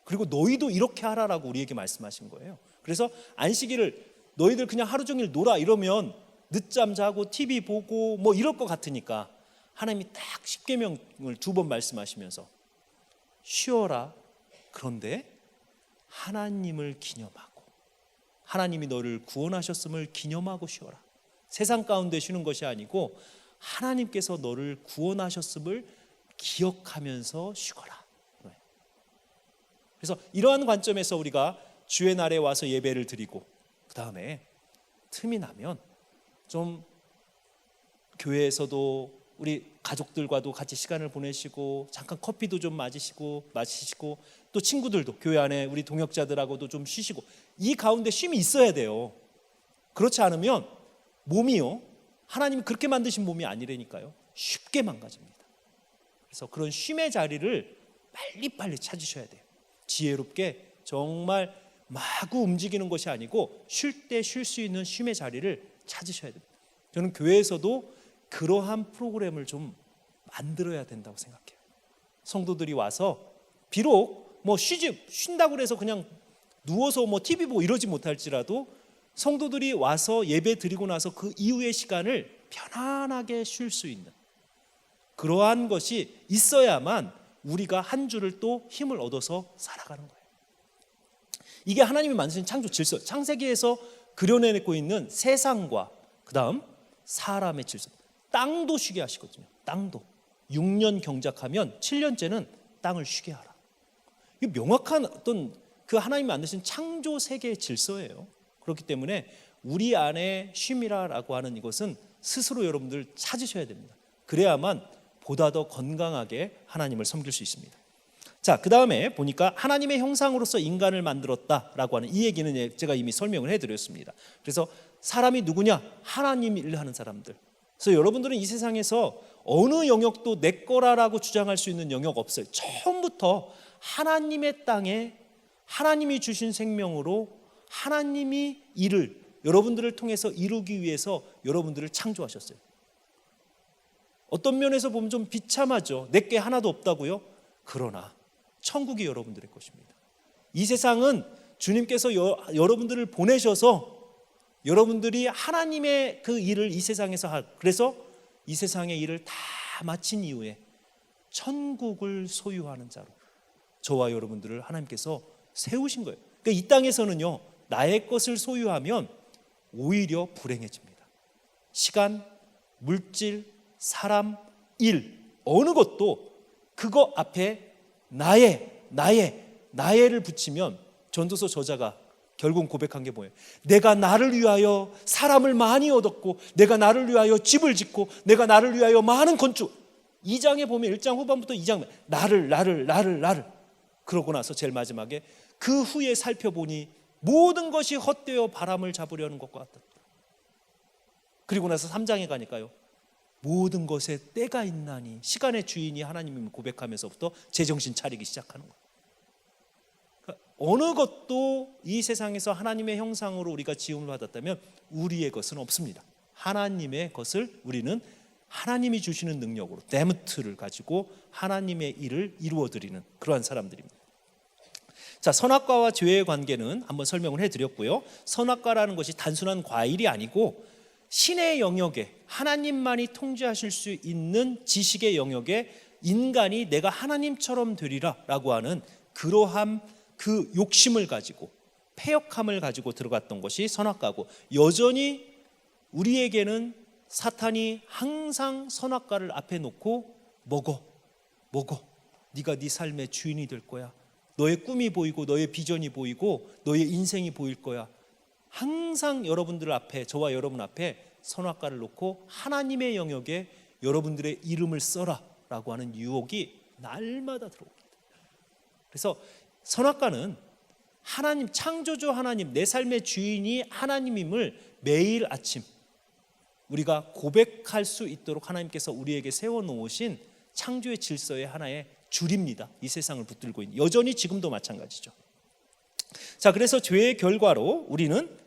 그리고 너희도 이렇게 하라라고 우리에게 말씀하신 거예요. 그래서 안식일을 너희들 그냥 하루 종일 놀아 이러면 늦잠 자고 TV 보고 뭐 이럴 것 같으니까 하나님이 딱 십계명을 2번 말씀하시면서 쉬어라. 그런데 하나님을 기념하고, 하나님이 너를 구원하셨음을 기념하고 쉬어라. 세상 가운데 쉬는 것이 아니고 하나님께서 너를 구원하셨음을 기억하면서 쉬거라. 그래서 이러한 관점에서 우리가 주의 날에 와서 예배를 드리고, 그 다음에 틈이 나면 좀 교회에서도 우리 가족들과도 같이 시간을 보내시고, 잠깐 커피도 좀 마시시고, 또 친구들도, 교회 안에 우리 동역자들하고도 좀 쉬시고, 이 가운데 쉼이 있어야 돼요. 그렇지 않으면 몸이요, 하나님이 그렇게 만드신 몸이 아니라니까요, 쉽게 망가집니다. 그래서 그런 쉼의 자리를 빨리빨리 찾으셔야 돼요. 지혜롭게, 정말 마구 움직이는 것이 아니고 쉴 때 쉴 수 있는 쉼의 자리를 찾으셔야 됩니다. 저는 교회에서도 그러한 프로그램을 좀 만들어야 된다고 생각해요. 성도들이 와서 비록 뭐 쉰다고 해서 그냥 누워서 뭐 TV 보고 이러지 못할지라도, 성도들이 와서 예배 드리고 나서 그 이후의 시간을 편안하게 쉴 수 있는 그러한 것이 있어야만 우리가 한 주를 또 힘을 얻어서 살아가는 거예요. 이게 하나님이 만드신 창조 질서, 창세기에서 그려내고 있는 세상과 그 다음 사람의 질서. 땅도 쉬게 하시거든요. 땅도 6년 경작하면 7년째는 땅을 쉬게 하라. 이게 명확한 어떤 그 하나님이 만드신 창조 세계의 질서예요. 그렇기 때문에 우리 안에 쉼이라고 하는 이것은 스스로 여러분들 찾으셔야 됩니다. 그래야만 보다 더 건강하게 하나님을 섬길 수 있습니다. 자, 그 다음에 보니까 하나님의 형상으로서 인간을 만들었다라고 하는 이 얘기는 제가 이미 설명을 해드렸습니다. 그래서 사람이 누구냐? 하나님 일을 하는 사람들. 그래서 여러분들은 이 세상에서 어느 영역도 내 거라라고 주장할 수 있는 영역 없어요. 처음부터 하나님의 땅에 하나님이 주신 생명으로 하나님이 일을 여러분들을 통해서 이루기 위해서 여러분들을 창조하셨어요. 어떤 면에서 보면 좀 비참하죠. 내게 하나도 없다고요? 그러나 천국이 여러분들의 것입니다. 이 세상은 주님께서 여러분들을 보내셔서 여러분들이 하나님의 그 일을 이 세상에서 그래서 이 세상의 일을 다 마친 이후에 천국을 소유하는 자로 저와 여러분들을 하나님께서 세우신 거예요. 그러니까 이 땅에서는요, 나의 것을 소유하면 오히려 불행해집니다. 시간, 물질, 사람, 일, 어느 것도 그거 앞에 나의를 붙이면 전도서 저자가 결국 고백한 게 뭐예요? 내가 나를 위하여 사람을 많이 얻었고, 내가 나를 위하여 집을 짓고, 내가 나를 위하여 많은 건축. 2장에 보면 1장 후반부터 2장 나를 그러고 나서 제일 마지막에 그 후에 살펴보니 모든 것이 헛되어 바람을 잡으려는 것과 같다. 그리고 나서 3장에 가니까요, 모든 것에 때가 있나니, 시간의 주인이 하나님임을 고백하면서부터 제정신 차리기 시작하는 거예요. 그러니까 어느 것도 이 세상에서 하나님의 형상으로 우리가 지음을 받았다면 우리의 것은 없습니다. 하나님의 것을 우리는 하나님이 주시는 능력으로 데무트를 가지고 하나님의 일을 이루어드리는 그러한 사람들입니다. 자, 선악과와 죄의 관계는 한번 설명을 해드렸고요. 선악과라는 것이 단순한 과일이 아니고 신의 영역에, 하나님만이 통제하실 수 있는 지식의 영역에 인간이 내가 하나님처럼 되리라 라고 하는 그러한 그 욕심을 가지고, 패역함을 가지고 들어갔던 것이 선악과고, 여전히 우리에게는 사탄이 항상 선악과를 앞에 놓고 먹어 네가 네 삶의 주인이 될 거야, 너의 꿈이 보이고 너의 비전이 보이고 너의 인생이 보일 거야. 항상 여러분들 앞에, 저와 여러분 앞에 선악과를 놓고 하나님의 영역에 여러분들의 이름을 써라 라고 하는 유혹이 날마다 들어옵니다. 그래서 선악과는 하나님, 창조주 하나님, 내 삶의 주인이 하나님임을 매일 아침 우리가 고백할 수 있도록 하나님께서 우리에게 세워놓으신 창조의 질서의 하나의 줄입니다. 이 세상을 붙들고 있는, 여전히 지금도 마찬가지죠. 자, 그래서 죄의 결과로 우리는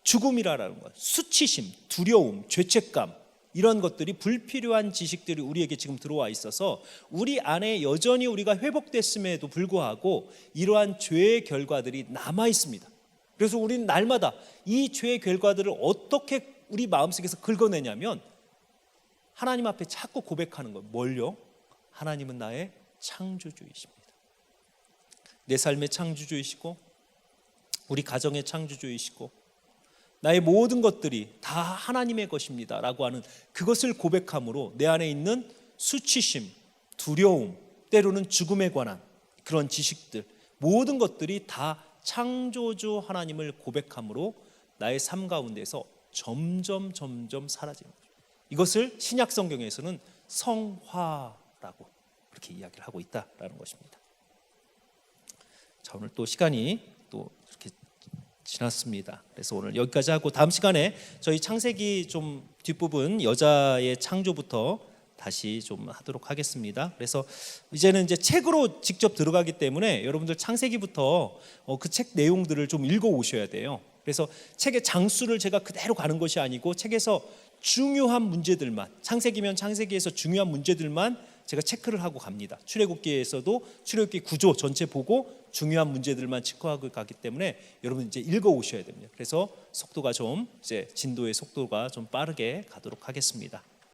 죽음이라는 것, 수치심, 두려움, 죄책감, 이런 것들이, 불필요한 지식들이 우리에게 지금 들어와 있어서 우리 안에 여전히 우리가 회복됐음에도 불구하고 이러한 죄의 결과들이 남아 있습니다. 그래서 우리는 날마다 이 죄의 결과들을 어떻게 우리 마음속에서 긁어내냐면 하나님 앞에 자꾸 고백하는 거예요. 뭘요? 하나님은 나의 창조주이십니다. 내 삶의 창조주이시고, 우리 가정의 창조주이시고, 나의 모든 것들이 다 하나님의 것입니다 라고 하는 그것을 고백함으로 내 안에 있는 수치심, 두려움, 때로는 죽음에 관한 그런 지식들, 모든 것들이 다 창조주 하나님을 고백함으로 나의 삶 가운데서 점점 사라지는 거죠. 이것을 신약 성경에서는 성화라고 그렇게 이야기를 하고 있다라는 것입니다. 자, 오늘 또 시간이 또 이렇게 지났습니다. 그래서 오늘 여기까지 하고 다음 시간에 저희 창세기 좀 뒷부분 여자의 창조부터 다시 좀 하도록 하겠습니다. 그래서 이제는 이제 책으로 직접 들어가기 때문에 여러분들 창세기부터 그 책 내용들을 좀 읽어 오셔야 돼요. 그래서 책의 장수를 제가 그대로 가는 것이 아니고 책에서 중요한 문제들만, 창세기면 창세기에서 중요한 문제들만 제가 체크를 하고 갑니다. 출애굽기에서도 출애굽기 구조 전체 보고 중요한 문제들만 체크하고 가기 때문에 여러분 이제 읽어 오셔야 됩니다. 그래서 속도가 좀, 이제 진도의 속도가 좀 빠르게 가도록 하겠습니다.